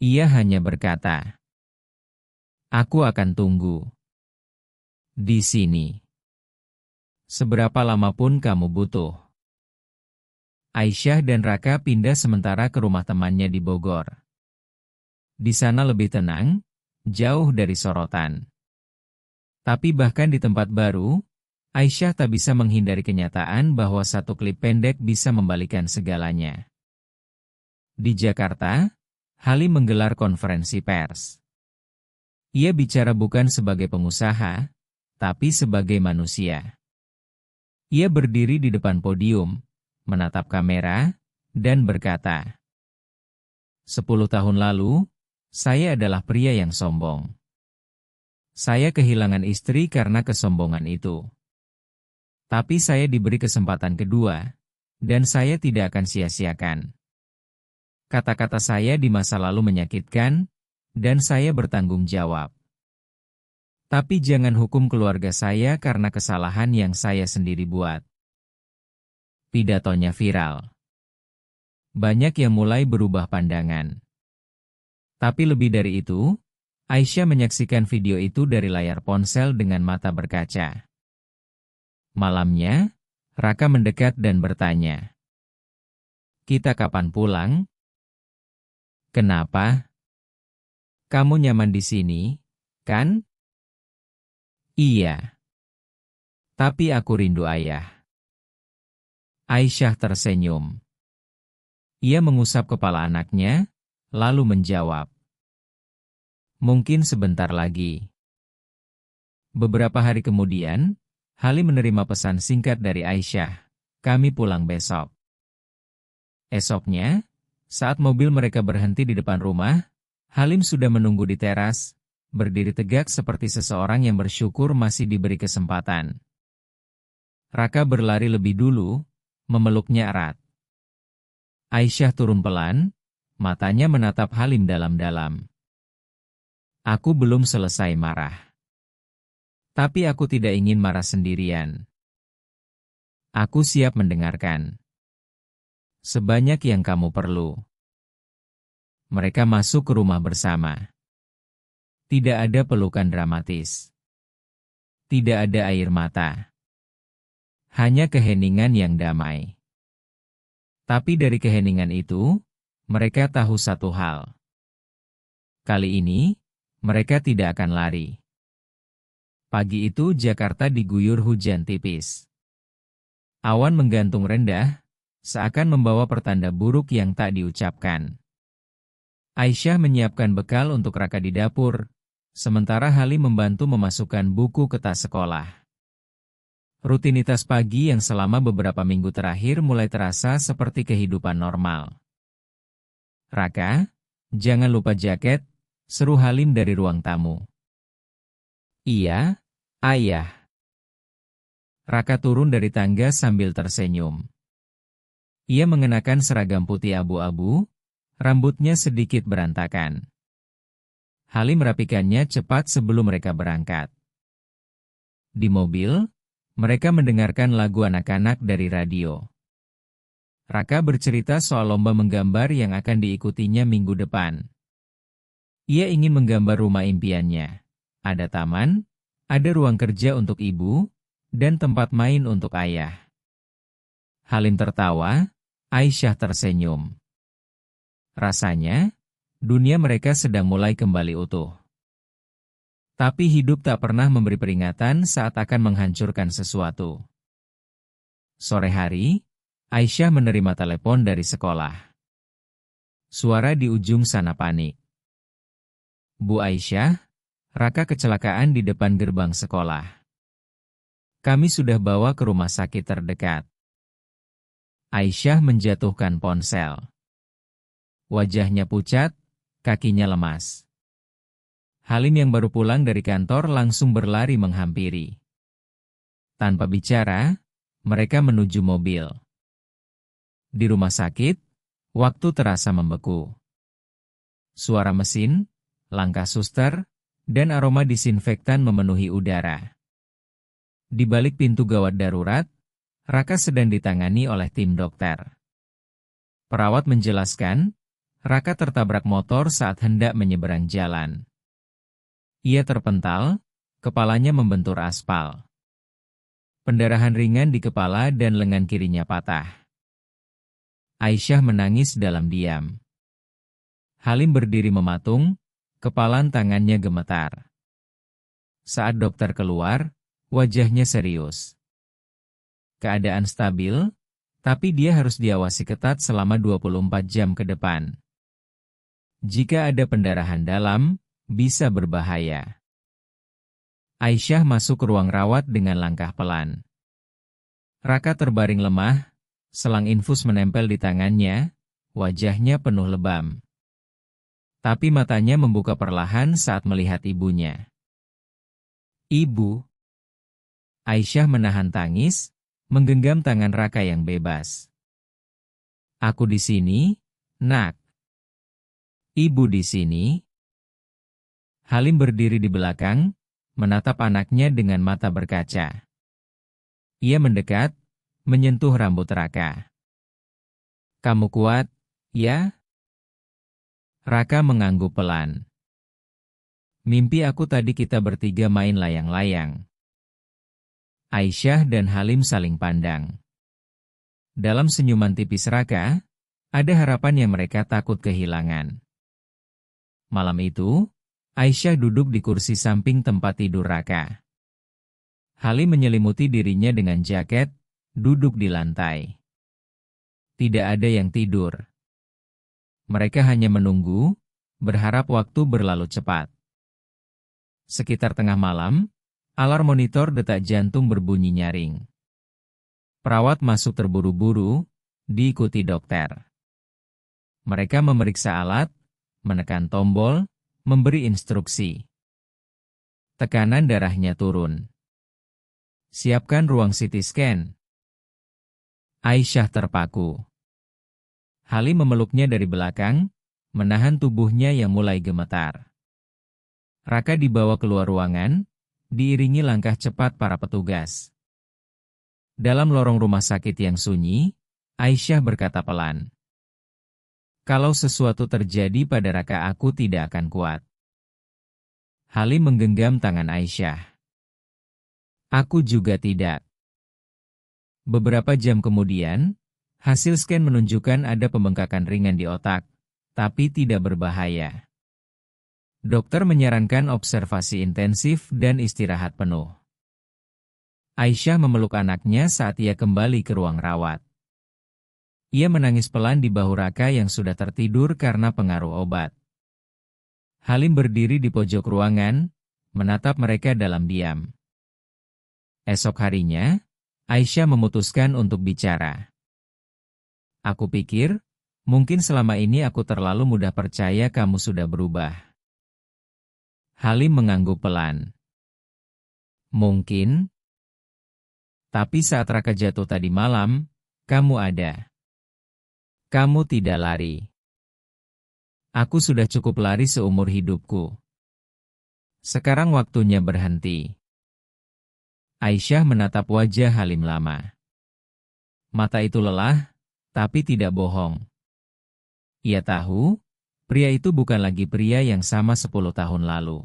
Ia hanya berkata, "Aku akan tunggu. Di sini. Seberapa lama pun kamu butuh." Aisyah dan Raka pindah sementara ke rumah temannya di Bogor. Di sana lebih tenang, jauh dari sorotan. Tapi bahkan di tempat baru, Aisyah tak bisa menghindari kenyataan bahwa satu klip pendek bisa membalikan segalanya. Di Jakarta, Halim menggelar konferensi pers. Ia bicara bukan sebagai pengusaha, tapi sebagai manusia. Ia berdiri di depan podium, menatap kamera, dan berkata, 10 tahun lalu, Saya adalah pria yang sombong. Saya kehilangan istri karena kesombongan itu. Tapi saya diberi kesempatan kedua, dan saya tidak akan sia-siakan. Kata-kata saya di masa lalu menyakitkan, dan saya bertanggung jawab. Tapi jangan hukum keluarga saya karena kesalahan yang saya sendiri buat. Pidatonya viral. Banyak yang mulai berubah pandangan. Tapi lebih dari itu, Aisyah menyaksikan video itu dari layar ponsel dengan mata berkaca. Malamnya, Raka mendekat dan bertanya, "Kita kapan pulang?" "Kenapa? Kamu nyaman di sini, kan?" "Iya. Tapi aku rindu ayah." Aisyah tersenyum. Ia mengusap kepala anaknya, lalu menjawab, "Mungkin sebentar lagi." Beberapa hari kemudian, Halim menerima pesan singkat dari Aisyah, "Kami pulang besok." Esoknya, saat mobil mereka berhenti di depan rumah, Halim sudah menunggu di teras, berdiri tegak seperti seseorang yang bersyukur masih diberi kesempatan. Raka berlari lebih dulu, memeluknya erat. Aisyah turun pelan, matanya menatap Halim dalam-dalam. "Aku belum selesai marah. Tapi aku tidak ingin marah sendirian. Aku siap mendengarkan. Sebanyak yang kamu perlu." Mereka masuk ke rumah bersama. Tidak ada pelukan dramatis. Tidak ada air mata. Hanya keheningan yang damai. Tapi dari keheningan itu, mereka tahu satu hal. Kali ini, mereka tidak akan lari. Pagi itu Jakarta diguyur hujan tipis. Awan menggantung rendah, seakan membawa pertanda buruk yang tak diucapkan. Aisyah menyiapkan bekal untuk Raka di dapur, sementara Halim membantu memasukkan buku ke tas sekolah. Rutinitas pagi yang selama beberapa minggu terakhir mulai terasa seperti kehidupan normal. "Raka, jangan lupa jaket," seru Halim dari ruang tamu. "Iya, ayah." Raka turun dari tangga sambil tersenyum. Ia mengenakan seragam putih abu-abu, rambutnya sedikit berantakan. Halim merapikannya cepat sebelum mereka berangkat. Di mobil, mereka mendengarkan lagu anak-anak dari radio. Raka bercerita soal lomba menggambar yang akan diikutinya minggu depan. Ia ingin menggambar rumah impiannya. Ada taman, ada ruang kerja untuk ibu, dan tempat main untuk ayah. Halim tertawa, Aisyah tersenyum. Rasanya, dunia mereka sedang mulai kembali utuh. Tapi hidup tak pernah memberi peringatan saat akan menghancurkan sesuatu. Sore hari, Aisyah menerima telepon dari sekolah. Suara di ujung sana panik. "Bu Aisyah, Raka kecelakaan di depan gerbang sekolah. Kami sudah bawa ke rumah sakit terdekat." Aisyah menjatuhkan ponsel. Wajahnya pucat, kakinya lemas. Halim yang baru pulang dari kantor langsung berlari menghampiri. Tanpa bicara, mereka menuju mobil. Di rumah sakit, waktu terasa membeku. Suara mesin, langkah suster, dan aroma disinfektan memenuhi udara. Di balik pintu gawat darurat, Raka sedang ditangani oleh tim dokter. Perawat menjelaskan, Raka tertabrak motor saat hendak menyeberang jalan. Ia terpental, kepalanya membentur aspal. Pendarahan ringan di kepala dan lengan kirinya patah. Aisyah menangis dalam diam. Halim berdiri mematung, kepalan tangannya gemetar. Saat dokter keluar, wajahnya serius. Keadaan stabil, tapi dia harus diawasi ketat selama 24 jam ke depan. Jika ada pendarahan dalam, bisa berbahaya. Aisyah masuk ke ruang rawat dengan langkah pelan. Raka terbaring lemah, selang infus menempel di tangannya, wajahnya penuh lebam. Tapi matanya membuka perlahan saat melihat ibunya. "Ibu." Aisyah menahan tangis, menggenggam tangan Raka yang bebas. "Aku di sini, Nak." "Ibu di sini?" Halim berdiri di belakang, menatap anaknya dengan mata berkaca. Ia mendekat, menyentuh rambut Raka. "Kamu kuat, ya?" Raka mengangguk pelan. "Mimpi aku tadi kita bertiga main layang-layang." Aisyah dan Halim saling pandang. Dalam senyuman tipis Raka, ada harapan yang mereka takut kehilangan. Malam itu, Aisyah duduk di kursi samping tempat tidur Raka. Halim menyelimuti dirinya dengan jaket, duduk di lantai. Tidak ada yang tidur. Mereka hanya menunggu, berharap waktu berlalu cepat. Sekitar tengah malam, alarm monitor detak jantung berbunyi nyaring. Perawat masuk terburu-buru, diikuti dokter. Mereka memeriksa alat, menekan tombol, memberi instruksi. Tekanan darahnya turun. "Siapkan ruang CT scan." Aisyah terpaku. Halim memeluknya dari belakang, menahan tubuhnya yang mulai gemetar. Raka dibawa keluar ruangan, diiringi langkah cepat para petugas. Dalam lorong rumah sakit yang sunyi, Aisyah berkata pelan, "Kalau sesuatu terjadi pada Raka, aku tidak akan kuat." Halim menggenggam tangan Aisyah. "Aku juga tidak." Beberapa jam kemudian, hasil scan menunjukkan ada pembengkakan ringan di otak, tapi tidak berbahaya. Dokter menyarankan observasi intensif dan istirahat penuh. Aisyah memeluk anaknya saat ia kembali ke ruang rawat. Ia menangis pelan di bahu Raka yang sudah tertidur karena pengaruh obat. Halim berdiri di pojok ruangan, menatap mereka dalam diam. Esok harinya, Aisyah memutuskan untuk bicara. "Aku pikir, mungkin selama ini aku terlalu mudah percaya kamu sudah berubah." Halim mengangguk pelan. "Mungkin. Tapi saat Raka jatuh tadi malam, kamu ada. Kamu tidak lari. Aku sudah cukup lari seumur hidupku. Sekarang waktunya berhenti." Aisyah menatap wajah Halim lama. Mata itu lelah, tapi tidak bohong. Ia tahu, pria itu bukan lagi pria yang sama 10 tahun lalu.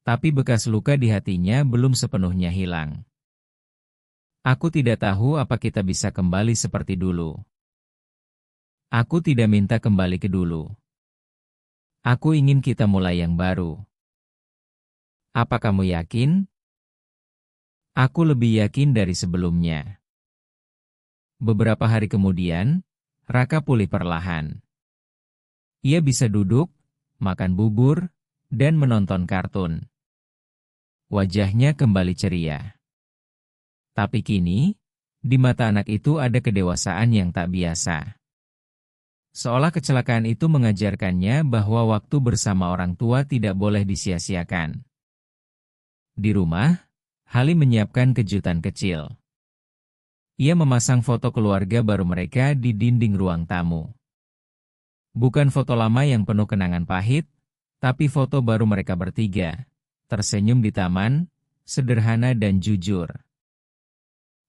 Tapi bekas luka di hatinya belum sepenuhnya hilang. "Aku tidak tahu apa kita bisa kembali seperti dulu. Aku tidak minta kembali ke dulu. Aku ingin kita mulai yang baru." "Apa kamu yakin?" "Aku lebih yakin dari sebelumnya." Beberapa hari kemudian, Raka pulih perlahan. Ia bisa duduk, makan bubur, dan menonton kartun. Wajahnya kembali ceria. Tapi kini, di mata anak itu ada kedewasaan yang tak biasa. Seolah kecelakaan itu mengajarkannya bahwa waktu bersama orang tua tidak boleh disia-siakan. Di rumah, Halim menyiapkan kejutan kecil. Ia memasang foto keluarga baru mereka di dinding ruang tamu. Bukan foto lama yang penuh kenangan pahit, tapi foto baru mereka bertiga, tersenyum di taman, sederhana dan jujur.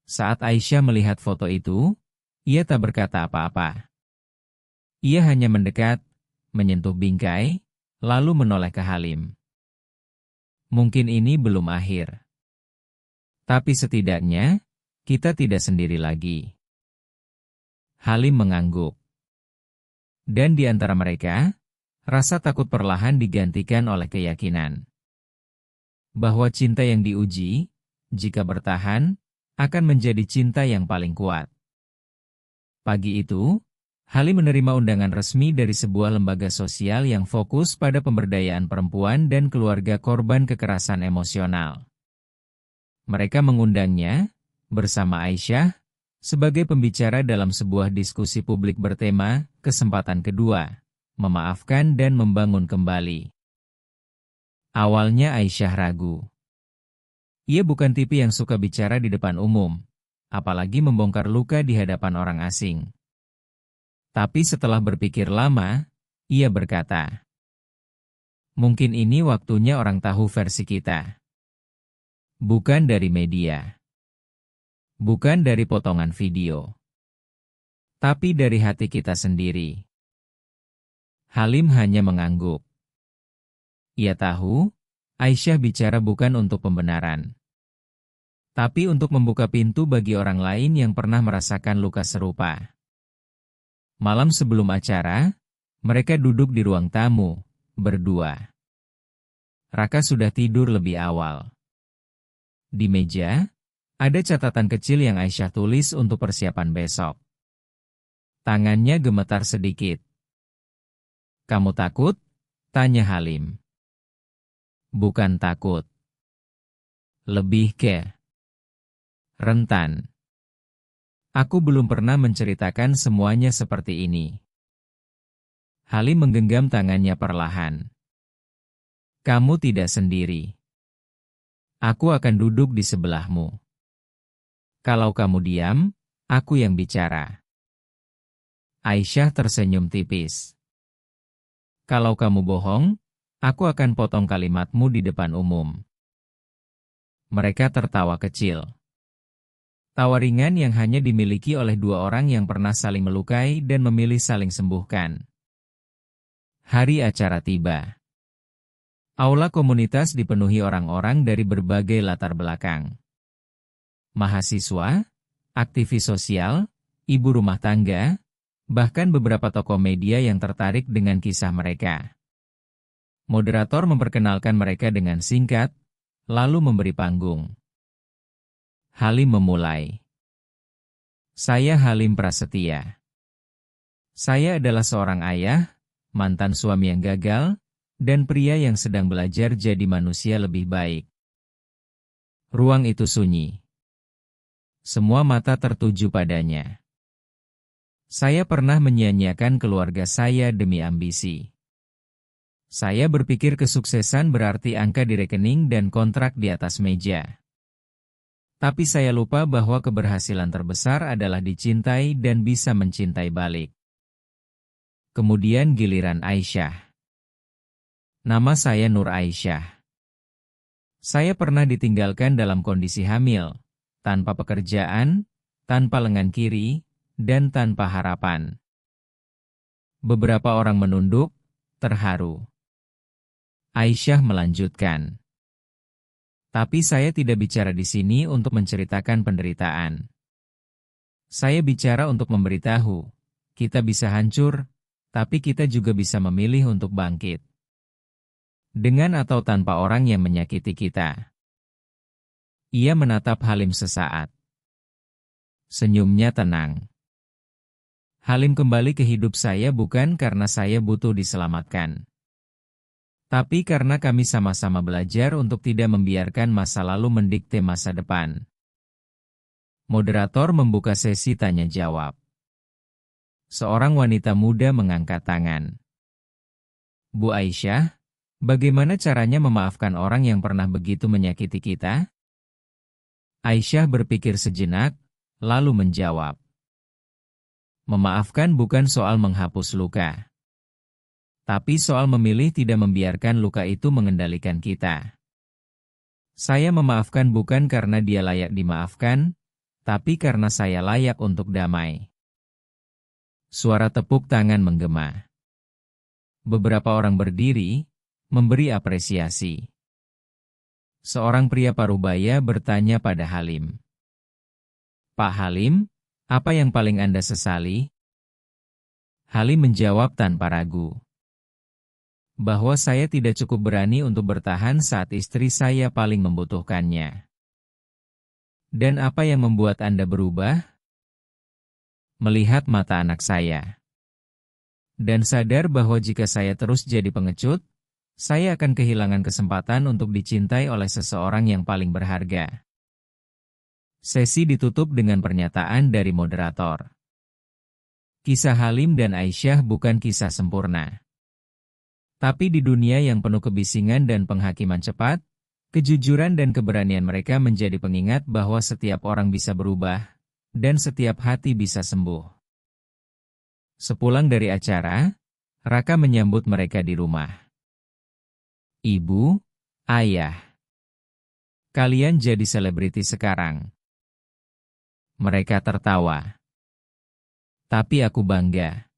Saat Aisyah melihat foto itu, ia tak berkata apa-apa. Ia hanya mendekat, menyentuh bingkai, lalu menoleh ke Halim. "Mungkin ini belum akhir. Tapi setidaknya, kita tidak sendiri lagi." Halim mengangguk. Dan di antara mereka, rasa takut perlahan digantikan oleh keyakinan. Bahwa cinta yang diuji, jika bertahan, akan menjadi cinta yang paling kuat. Pagi itu, Halim menerima undangan resmi dari sebuah lembaga sosial yang fokus pada pemberdayaan perempuan dan keluarga korban kekerasan emosional. Mereka mengundangnya, bersama Aisyah, sebagai pembicara dalam sebuah diskusi publik bertema, "Kesempatan Kedua, memaafkan dan membangun kembali. Awalnya Aisyah ragu. Ia bukan tipe yang suka bicara di depan umum, apalagi membongkar luka di hadapan orang asing. Tapi setelah berpikir lama, ia berkata, "Mungkin ini waktunya orang tahu versi kita. Bukan dari media. Bukan dari potongan video. Tapi dari hati kita sendiri." Halim hanya mengangguk. Ia tahu, Aisyah bicara bukan untuk pembenaran, tapi untuk membuka pintu bagi orang lain yang pernah merasakan luka serupa. Malam sebelum acara, mereka duduk di ruang tamu, berdua. Raka sudah tidur lebih awal. Di meja, ada catatan kecil yang Aisyah tulis untuk persiapan besok. Tangannya gemetar sedikit. "Kamu takut?" tanya Halim. "Bukan takut. Lebih ke rentan. Aku belum pernah menceritakan semuanya seperti ini." Halim menggenggam tangannya perlahan. "Kamu tidak sendiri. Aku akan duduk di sebelahmu. Kalau kamu diam, aku yang bicara." Aisyah tersenyum tipis. "Kalau kamu bohong, aku akan potong kalimatmu di depan umum." Mereka tertawa kecil. Tawa ringan yang hanya dimiliki oleh dua orang yang pernah saling melukai dan memilih saling sembuhkan. Hari acara tiba. Aula komunitas dipenuhi orang-orang dari berbagai latar belakang. Mahasiswa, aktivis sosial, ibu rumah tangga, bahkan beberapa tokoh media yang tertarik dengan kisah mereka. Moderator memperkenalkan mereka dengan singkat, lalu memberi panggung. Halim memulai. "Saya Halim Prasetya. Saya adalah seorang ayah, mantan suami yang gagal, dan pria yang sedang belajar jadi manusia lebih baik." Ruang itu sunyi. Semua mata tertuju padanya. "Saya pernah menyia-nyiakan keluarga saya demi ambisi. Saya berpikir kesuksesan berarti angka di rekening dan kontrak di atas meja. Tapi saya lupa bahwa keberhasilan terbesar adalah dicintai dan bisa mencintai balik." Kemudian giliran Aisyah. "Nama saya Nur Aisyah. Saya pernah ditinggalkan dalam kondisi hamil, tanpa pekerjaan, tanpa lengan kiri, dan tanpa harapan." Beberapa orang menunduk, terharu. Aisyah melanjutkan. "Tapi saya tidak bicara di sini untuk menceritakan penderitaan. Saya bicara untuk memberitahu, kita bisa hancur, tapi kita juga bisa memilih untuk bangkit. Dengan atau tanpa orang yang menyakiti kita." Ia menatap Halim sesaat. Senyumnya tenang. "Halim kembali ke hidup saya bukan karena saya butuh diselamatkan, tapi karena kami sama-sama belajar untuk tidak membiarkan masa lalu mendikte masa depan." Moderator membuka sesi tanya jawab. Seorang wanita muda mengangkat tangan. "Bu Aisyah, bagaimana caranya memaafkan orang yang pernah begitu menyakiti kita?" Aisyah berpikir sejenak, lalu menjawab. "Memaafkan bukan soal menghapus luka, tapi soal memilih tidak membiarkan luka itu mengendalikan kita. Saya memaafkan bukan karena dia layak dimaafkan, tapi karena saya layak untuk damai." Suara tepuk tangan menggema. Beberapa orang berdiri, memberi apresiasi. Seorang pria parubaya bertanya pada Halim. "Pak Halim, apa yang paling Anda sesali?" Halim menjawab tanpa ragu. "Bahwa saya tidak cukup berani untuk bertahan saat istri saya paling membutuhkannya." "Dan apa yang membuat Anda berubah?" "Melihat mata anak saya. Dan sadar bahwa jika saya terus jadi pengecut, saya akan kehilangan kesempatan untuk dicintai oleh seseorang yang paling berharga." Sesi ditutup dengan pernyataan dari moderator. Kisah Halim dan Aisyah bukan kisah sempurna. Tapi di dunia yang penuh kebisingan dan penghakiman cepat, kejujuran dan keberanian mereka menjadi pengingat bahwa setiap orang bisa berubah, dan setiap hati bisa sembuh. Sepulang dari acara, Raka menyambut mereka di rumah. Ibu, ayah, kalian jadi selebriti sekarang. Mereka tertawa. Tapi aku bangga.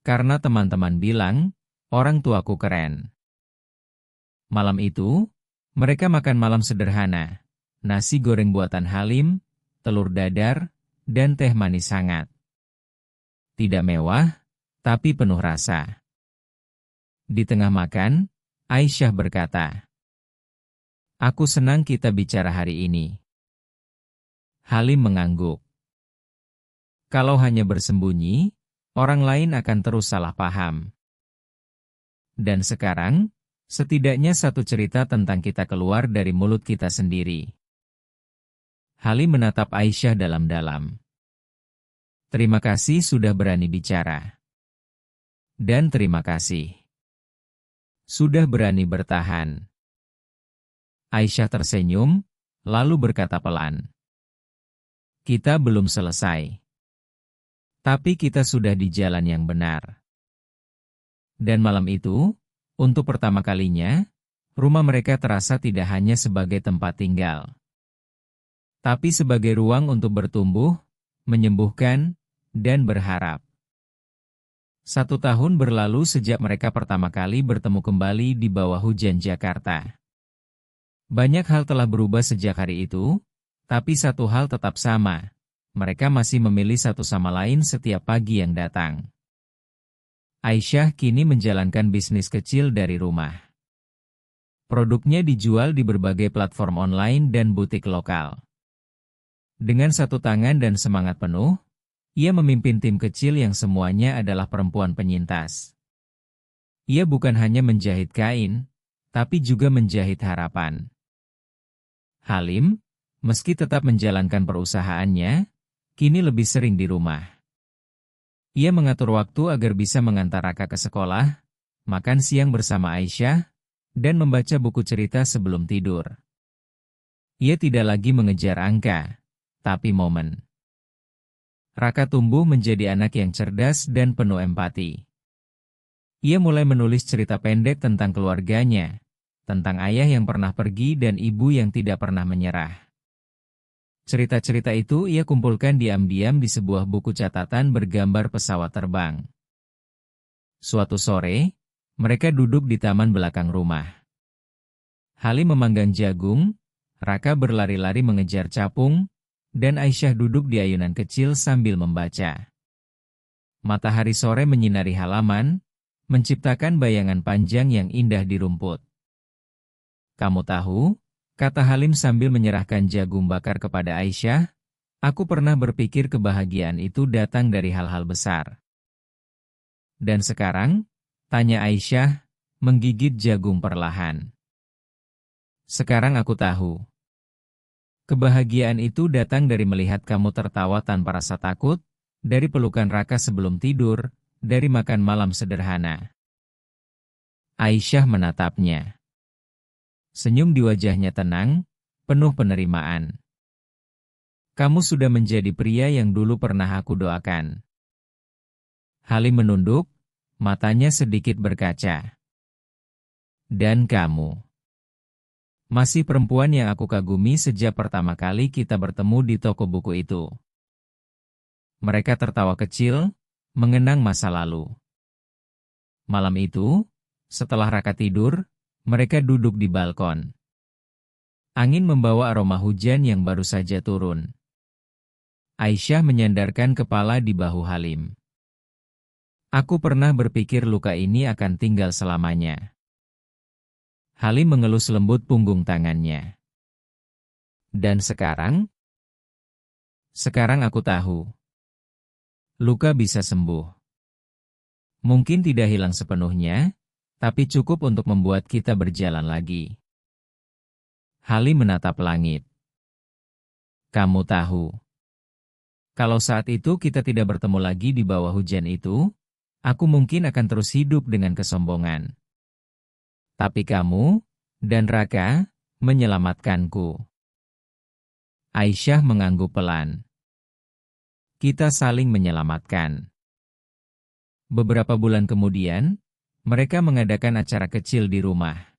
Karena teman-teman bilang, orang tuaku keren. Malam itu, mereka makan malam sederhana. Nasi goreng buatan Halim, telur dadar, dan teh manis hangat. Tidak mewah, tapi penuh rasa. Di tengah makan, Aisyah berkata, "Aku senang kita bicara hari ini." Halim mengangguk. Kalau hanya bersembunyi, orang lain akan terus salah paham. Dan sekarang, setidaknya satu cerita tentang kita keluar dari mulut kita sendiri. Halim menatap Aisyah dalam-dalam. Terima kasih sudah berani bicara. Dan terima kasih sudah berani bertahan. Aisyah tersenyum, lalu berkata pelan. Kita belum selesai. Tapi kita sudah di jalan yang benar. Dan malam itu, untuk pertama kalinya, rumah mereka terasa tidak hanya sebagai tempat tinggal, tapi sebagai ruang untuk bertumbuh, menyembuhkan, dan berharap. 1 tahun berlalu sejak mereka pertama kali bertemu kembali di bawah hujan Jakarta. Banyak hal telah berubah sejak hari itu, tapi satu hal tetap sama. Mereka masih memilih satu sama lain setiap pagi yang datang. Aisyah kini menjalankan bisnis kecil dari rumah. Produknya dijual di berbagai platform online dan butik lokal. Dengan satu tangan dan semangat penuh, ia memimpin tim kecil yang semuanya adalah perempuan penyintas. Ia bukan hanya menjahit kain, tapi juga menjahit harapan. Halim, meski tetap menjalankan perusahaannya, kini lebih sering di rumah. Ia mengatur waktu agar bisa mengantar Raka ke sekolah, makan siang bersama Aisyah, dan membaca buku cerita sebelum tidur. Ia tidak lagi mengejar angka, tapi momen. Raka tumbuh menjadi anak yang cerdas dan penuh empati. Ia mulai menulis cerita pendek tentang keluarganya, tentang ayah yang pernah pergi dan ibu yang tidak pernah menyerah. Cerita-cerita itu ia kumpulkan diam-diam di sebuah buku catatan bergambar pesawat terbang. Suatu sore, mereka duduk di taman belakang rumah. Halim memanggang jagung, Raka berlari-lari mengejar capung, dan Aisyah duduk di ayunan kecil sambil membaca. Matahari sore menyinari halaman, menciptakan bayangan panjang yang indah di rumput. Kamu tahu, kata Halim sambil menyerahkan jagung bakar kepada Aisyah, aku pernah berpikir kebahagiaan itu datang dari hal-hal besar. Dan sekarang, tanya Aisyah, menggigit jagung perlahan. Sekarang aku tahu. Kebahagiaan itu datang dari melihat kamu tertawa tanpa rasa takut, dari pelukan Raka sebelum tidur, dari makan malam sederhana. Aisyah menatapnya. Senyum di wajahnya tenang, penuh penerimaan. Kamu sudah menjadi pria yang dulu pernah aku doakan. Halim menunduk, matanya sedikit berkaca. Dan kamu masih perempuan yang aku kagumi sejak pertama kali kita bertemu di toko buku itu. Mereka tertawa kecil, mengenang masa lalu. Malam itu, setelah Raka tidur, mereka duduk di balkon. Angin membawa aroma hujan yang baru saja turun. Aisyah menyandarkan kepala di bahu Halim. Aku pernah berpikir luka ini akan tinggal selamanya. Halim mengelus lembut punggung tangannya. Dan sekarang? Sekarang aku tahu. Luka bisa sembuh. Mungkin tidak hilang sepenuhnya, tapi cukup untuk membuat kita berjalan lagi. Halim menatap langit. Kamu tahu, kalau saat itu kita tidak bertemu lagi di bawah hujan itu, aku mungkin akan terus hidup dengan kesombongan. Tapi kamu dan Raka menyelamatkanku. Aisyah mengangguk pelan. Kita saling menyelamatkan. Beberapa bulan kemudian, mereka mengadakan acara kecil di rumah.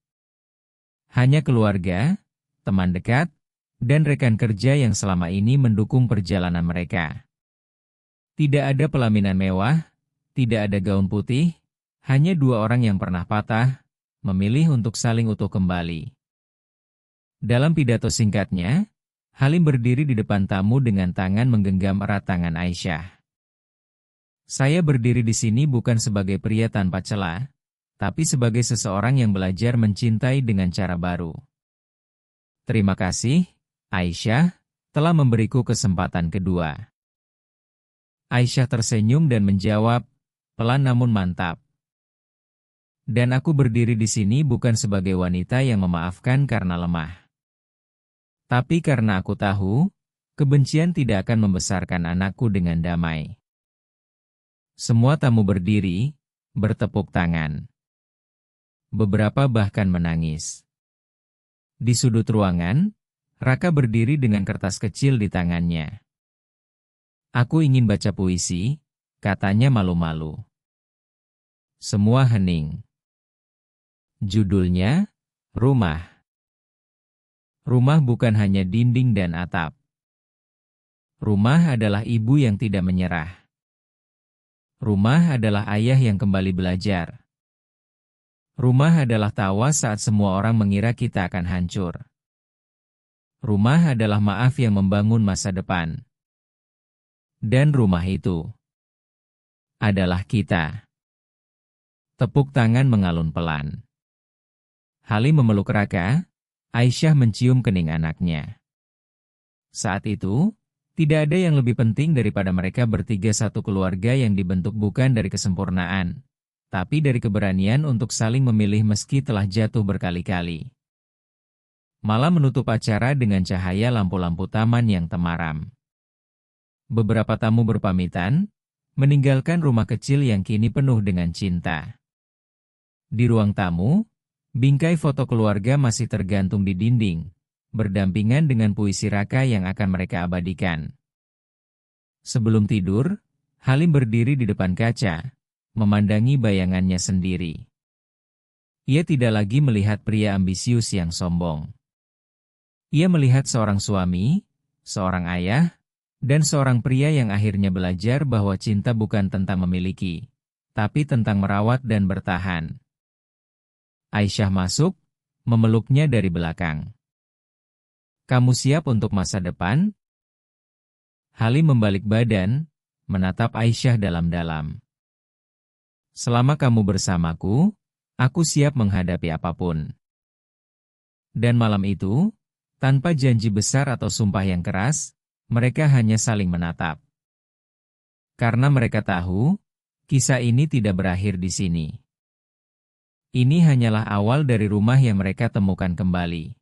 Hanya keluarga, teman dekat, dan rekan kerja yang selama ini mendukung perjalanan mereka. Tidak ada pelaminan mewah, tidak ada gaun putih, hanya dua orang yang pernah patah, memilih untuk saling utuh kembali. Dalam pidato singkatnya, Halim berdiri di depan tamu dengan tangan menggenggam erat tangan Aisyah. Saya berdiri di sini bukan sebagai pria tanpa celah, tapi sebagai seseorang yang belajar mencintai dengan cara baru. Terima kasih, Aisyah, telah memberiku kesempatan kedua. Aisyah tersenyum dan menjawab, pelan namun mantap. Dan aku berdiri di sini bukan sebagai wanita yang memaafkan karena lemah. Tapi karena aku tahu, kebencian tidak akan membesarkan anakku dengan damai. Semua tamu berdiri, bertepuk tangan. Beberapa bahkan menangis. Di sudut ruangan, Raka berdiri dengan kertas kecil di tangannya. Aku ingin baca puisi, katanya malu-malu. Semua hening. Judulnya, Rumah. Rumah bukan hanya dinding dan atap. Rumah adalah ibu yang tidak menyerah. Rumah adalah ayah yang kembali belajar. Rumah adalah tawa saat semua orang mengira kita akan hancur. Rumah adalah maaf yang membangun masa depan. Dan rumah itu adalah kita. Tepuk tangan mengalun pelan. Halim memeluk Raka, Aisyah mencium kening anaknya. Saat itu, tidak ada yang lebih penting daripada mereka bertiga satu keluarga yang dibentuk bukan dari kesempurnaan, tapi dari keberanian untuk saling memilih meski telah jatuh berkali-kali. Malam menutup acara dengan cahaya lampu-lampu taman yang temaram. Beberapa tamu berpamitan, meninggalkan rumah kecil yang kini penuh dengan cinta. Di ruang tamu, bingkai foto keluarga masih tergantung di dinding, berdampingan dengan puisi Raka yang akan mereka abadikan. Sebelum tidur, Halim berdiri di depan kaca, memandangi bayangannya sendiri. Ia tidak lagi melihat pria ambisius yang sombong. Ia melihat seorang suami, seorang ayah, dan seorang pria yang akhirnya belajar bahwa cinta bukan tentang memiliki, tapi tentang merawat dan bertahan. Aisyah masuk, memeluknya dari belakang. Kamu siap untuk masa depan? Halim membalik badan, menatap Aisyah dalam-dalam. Selama kamu bersamaku, aku siap menghadapi apapun. Dan malam itu, tanpa janji besar atau sumpah yang keras, mereka hanya saling menatap. Karena mereka tahu, kisah ini tidak berakhir di sini. Ini hanyalah awal dari rumah yang mereka temukan kembali.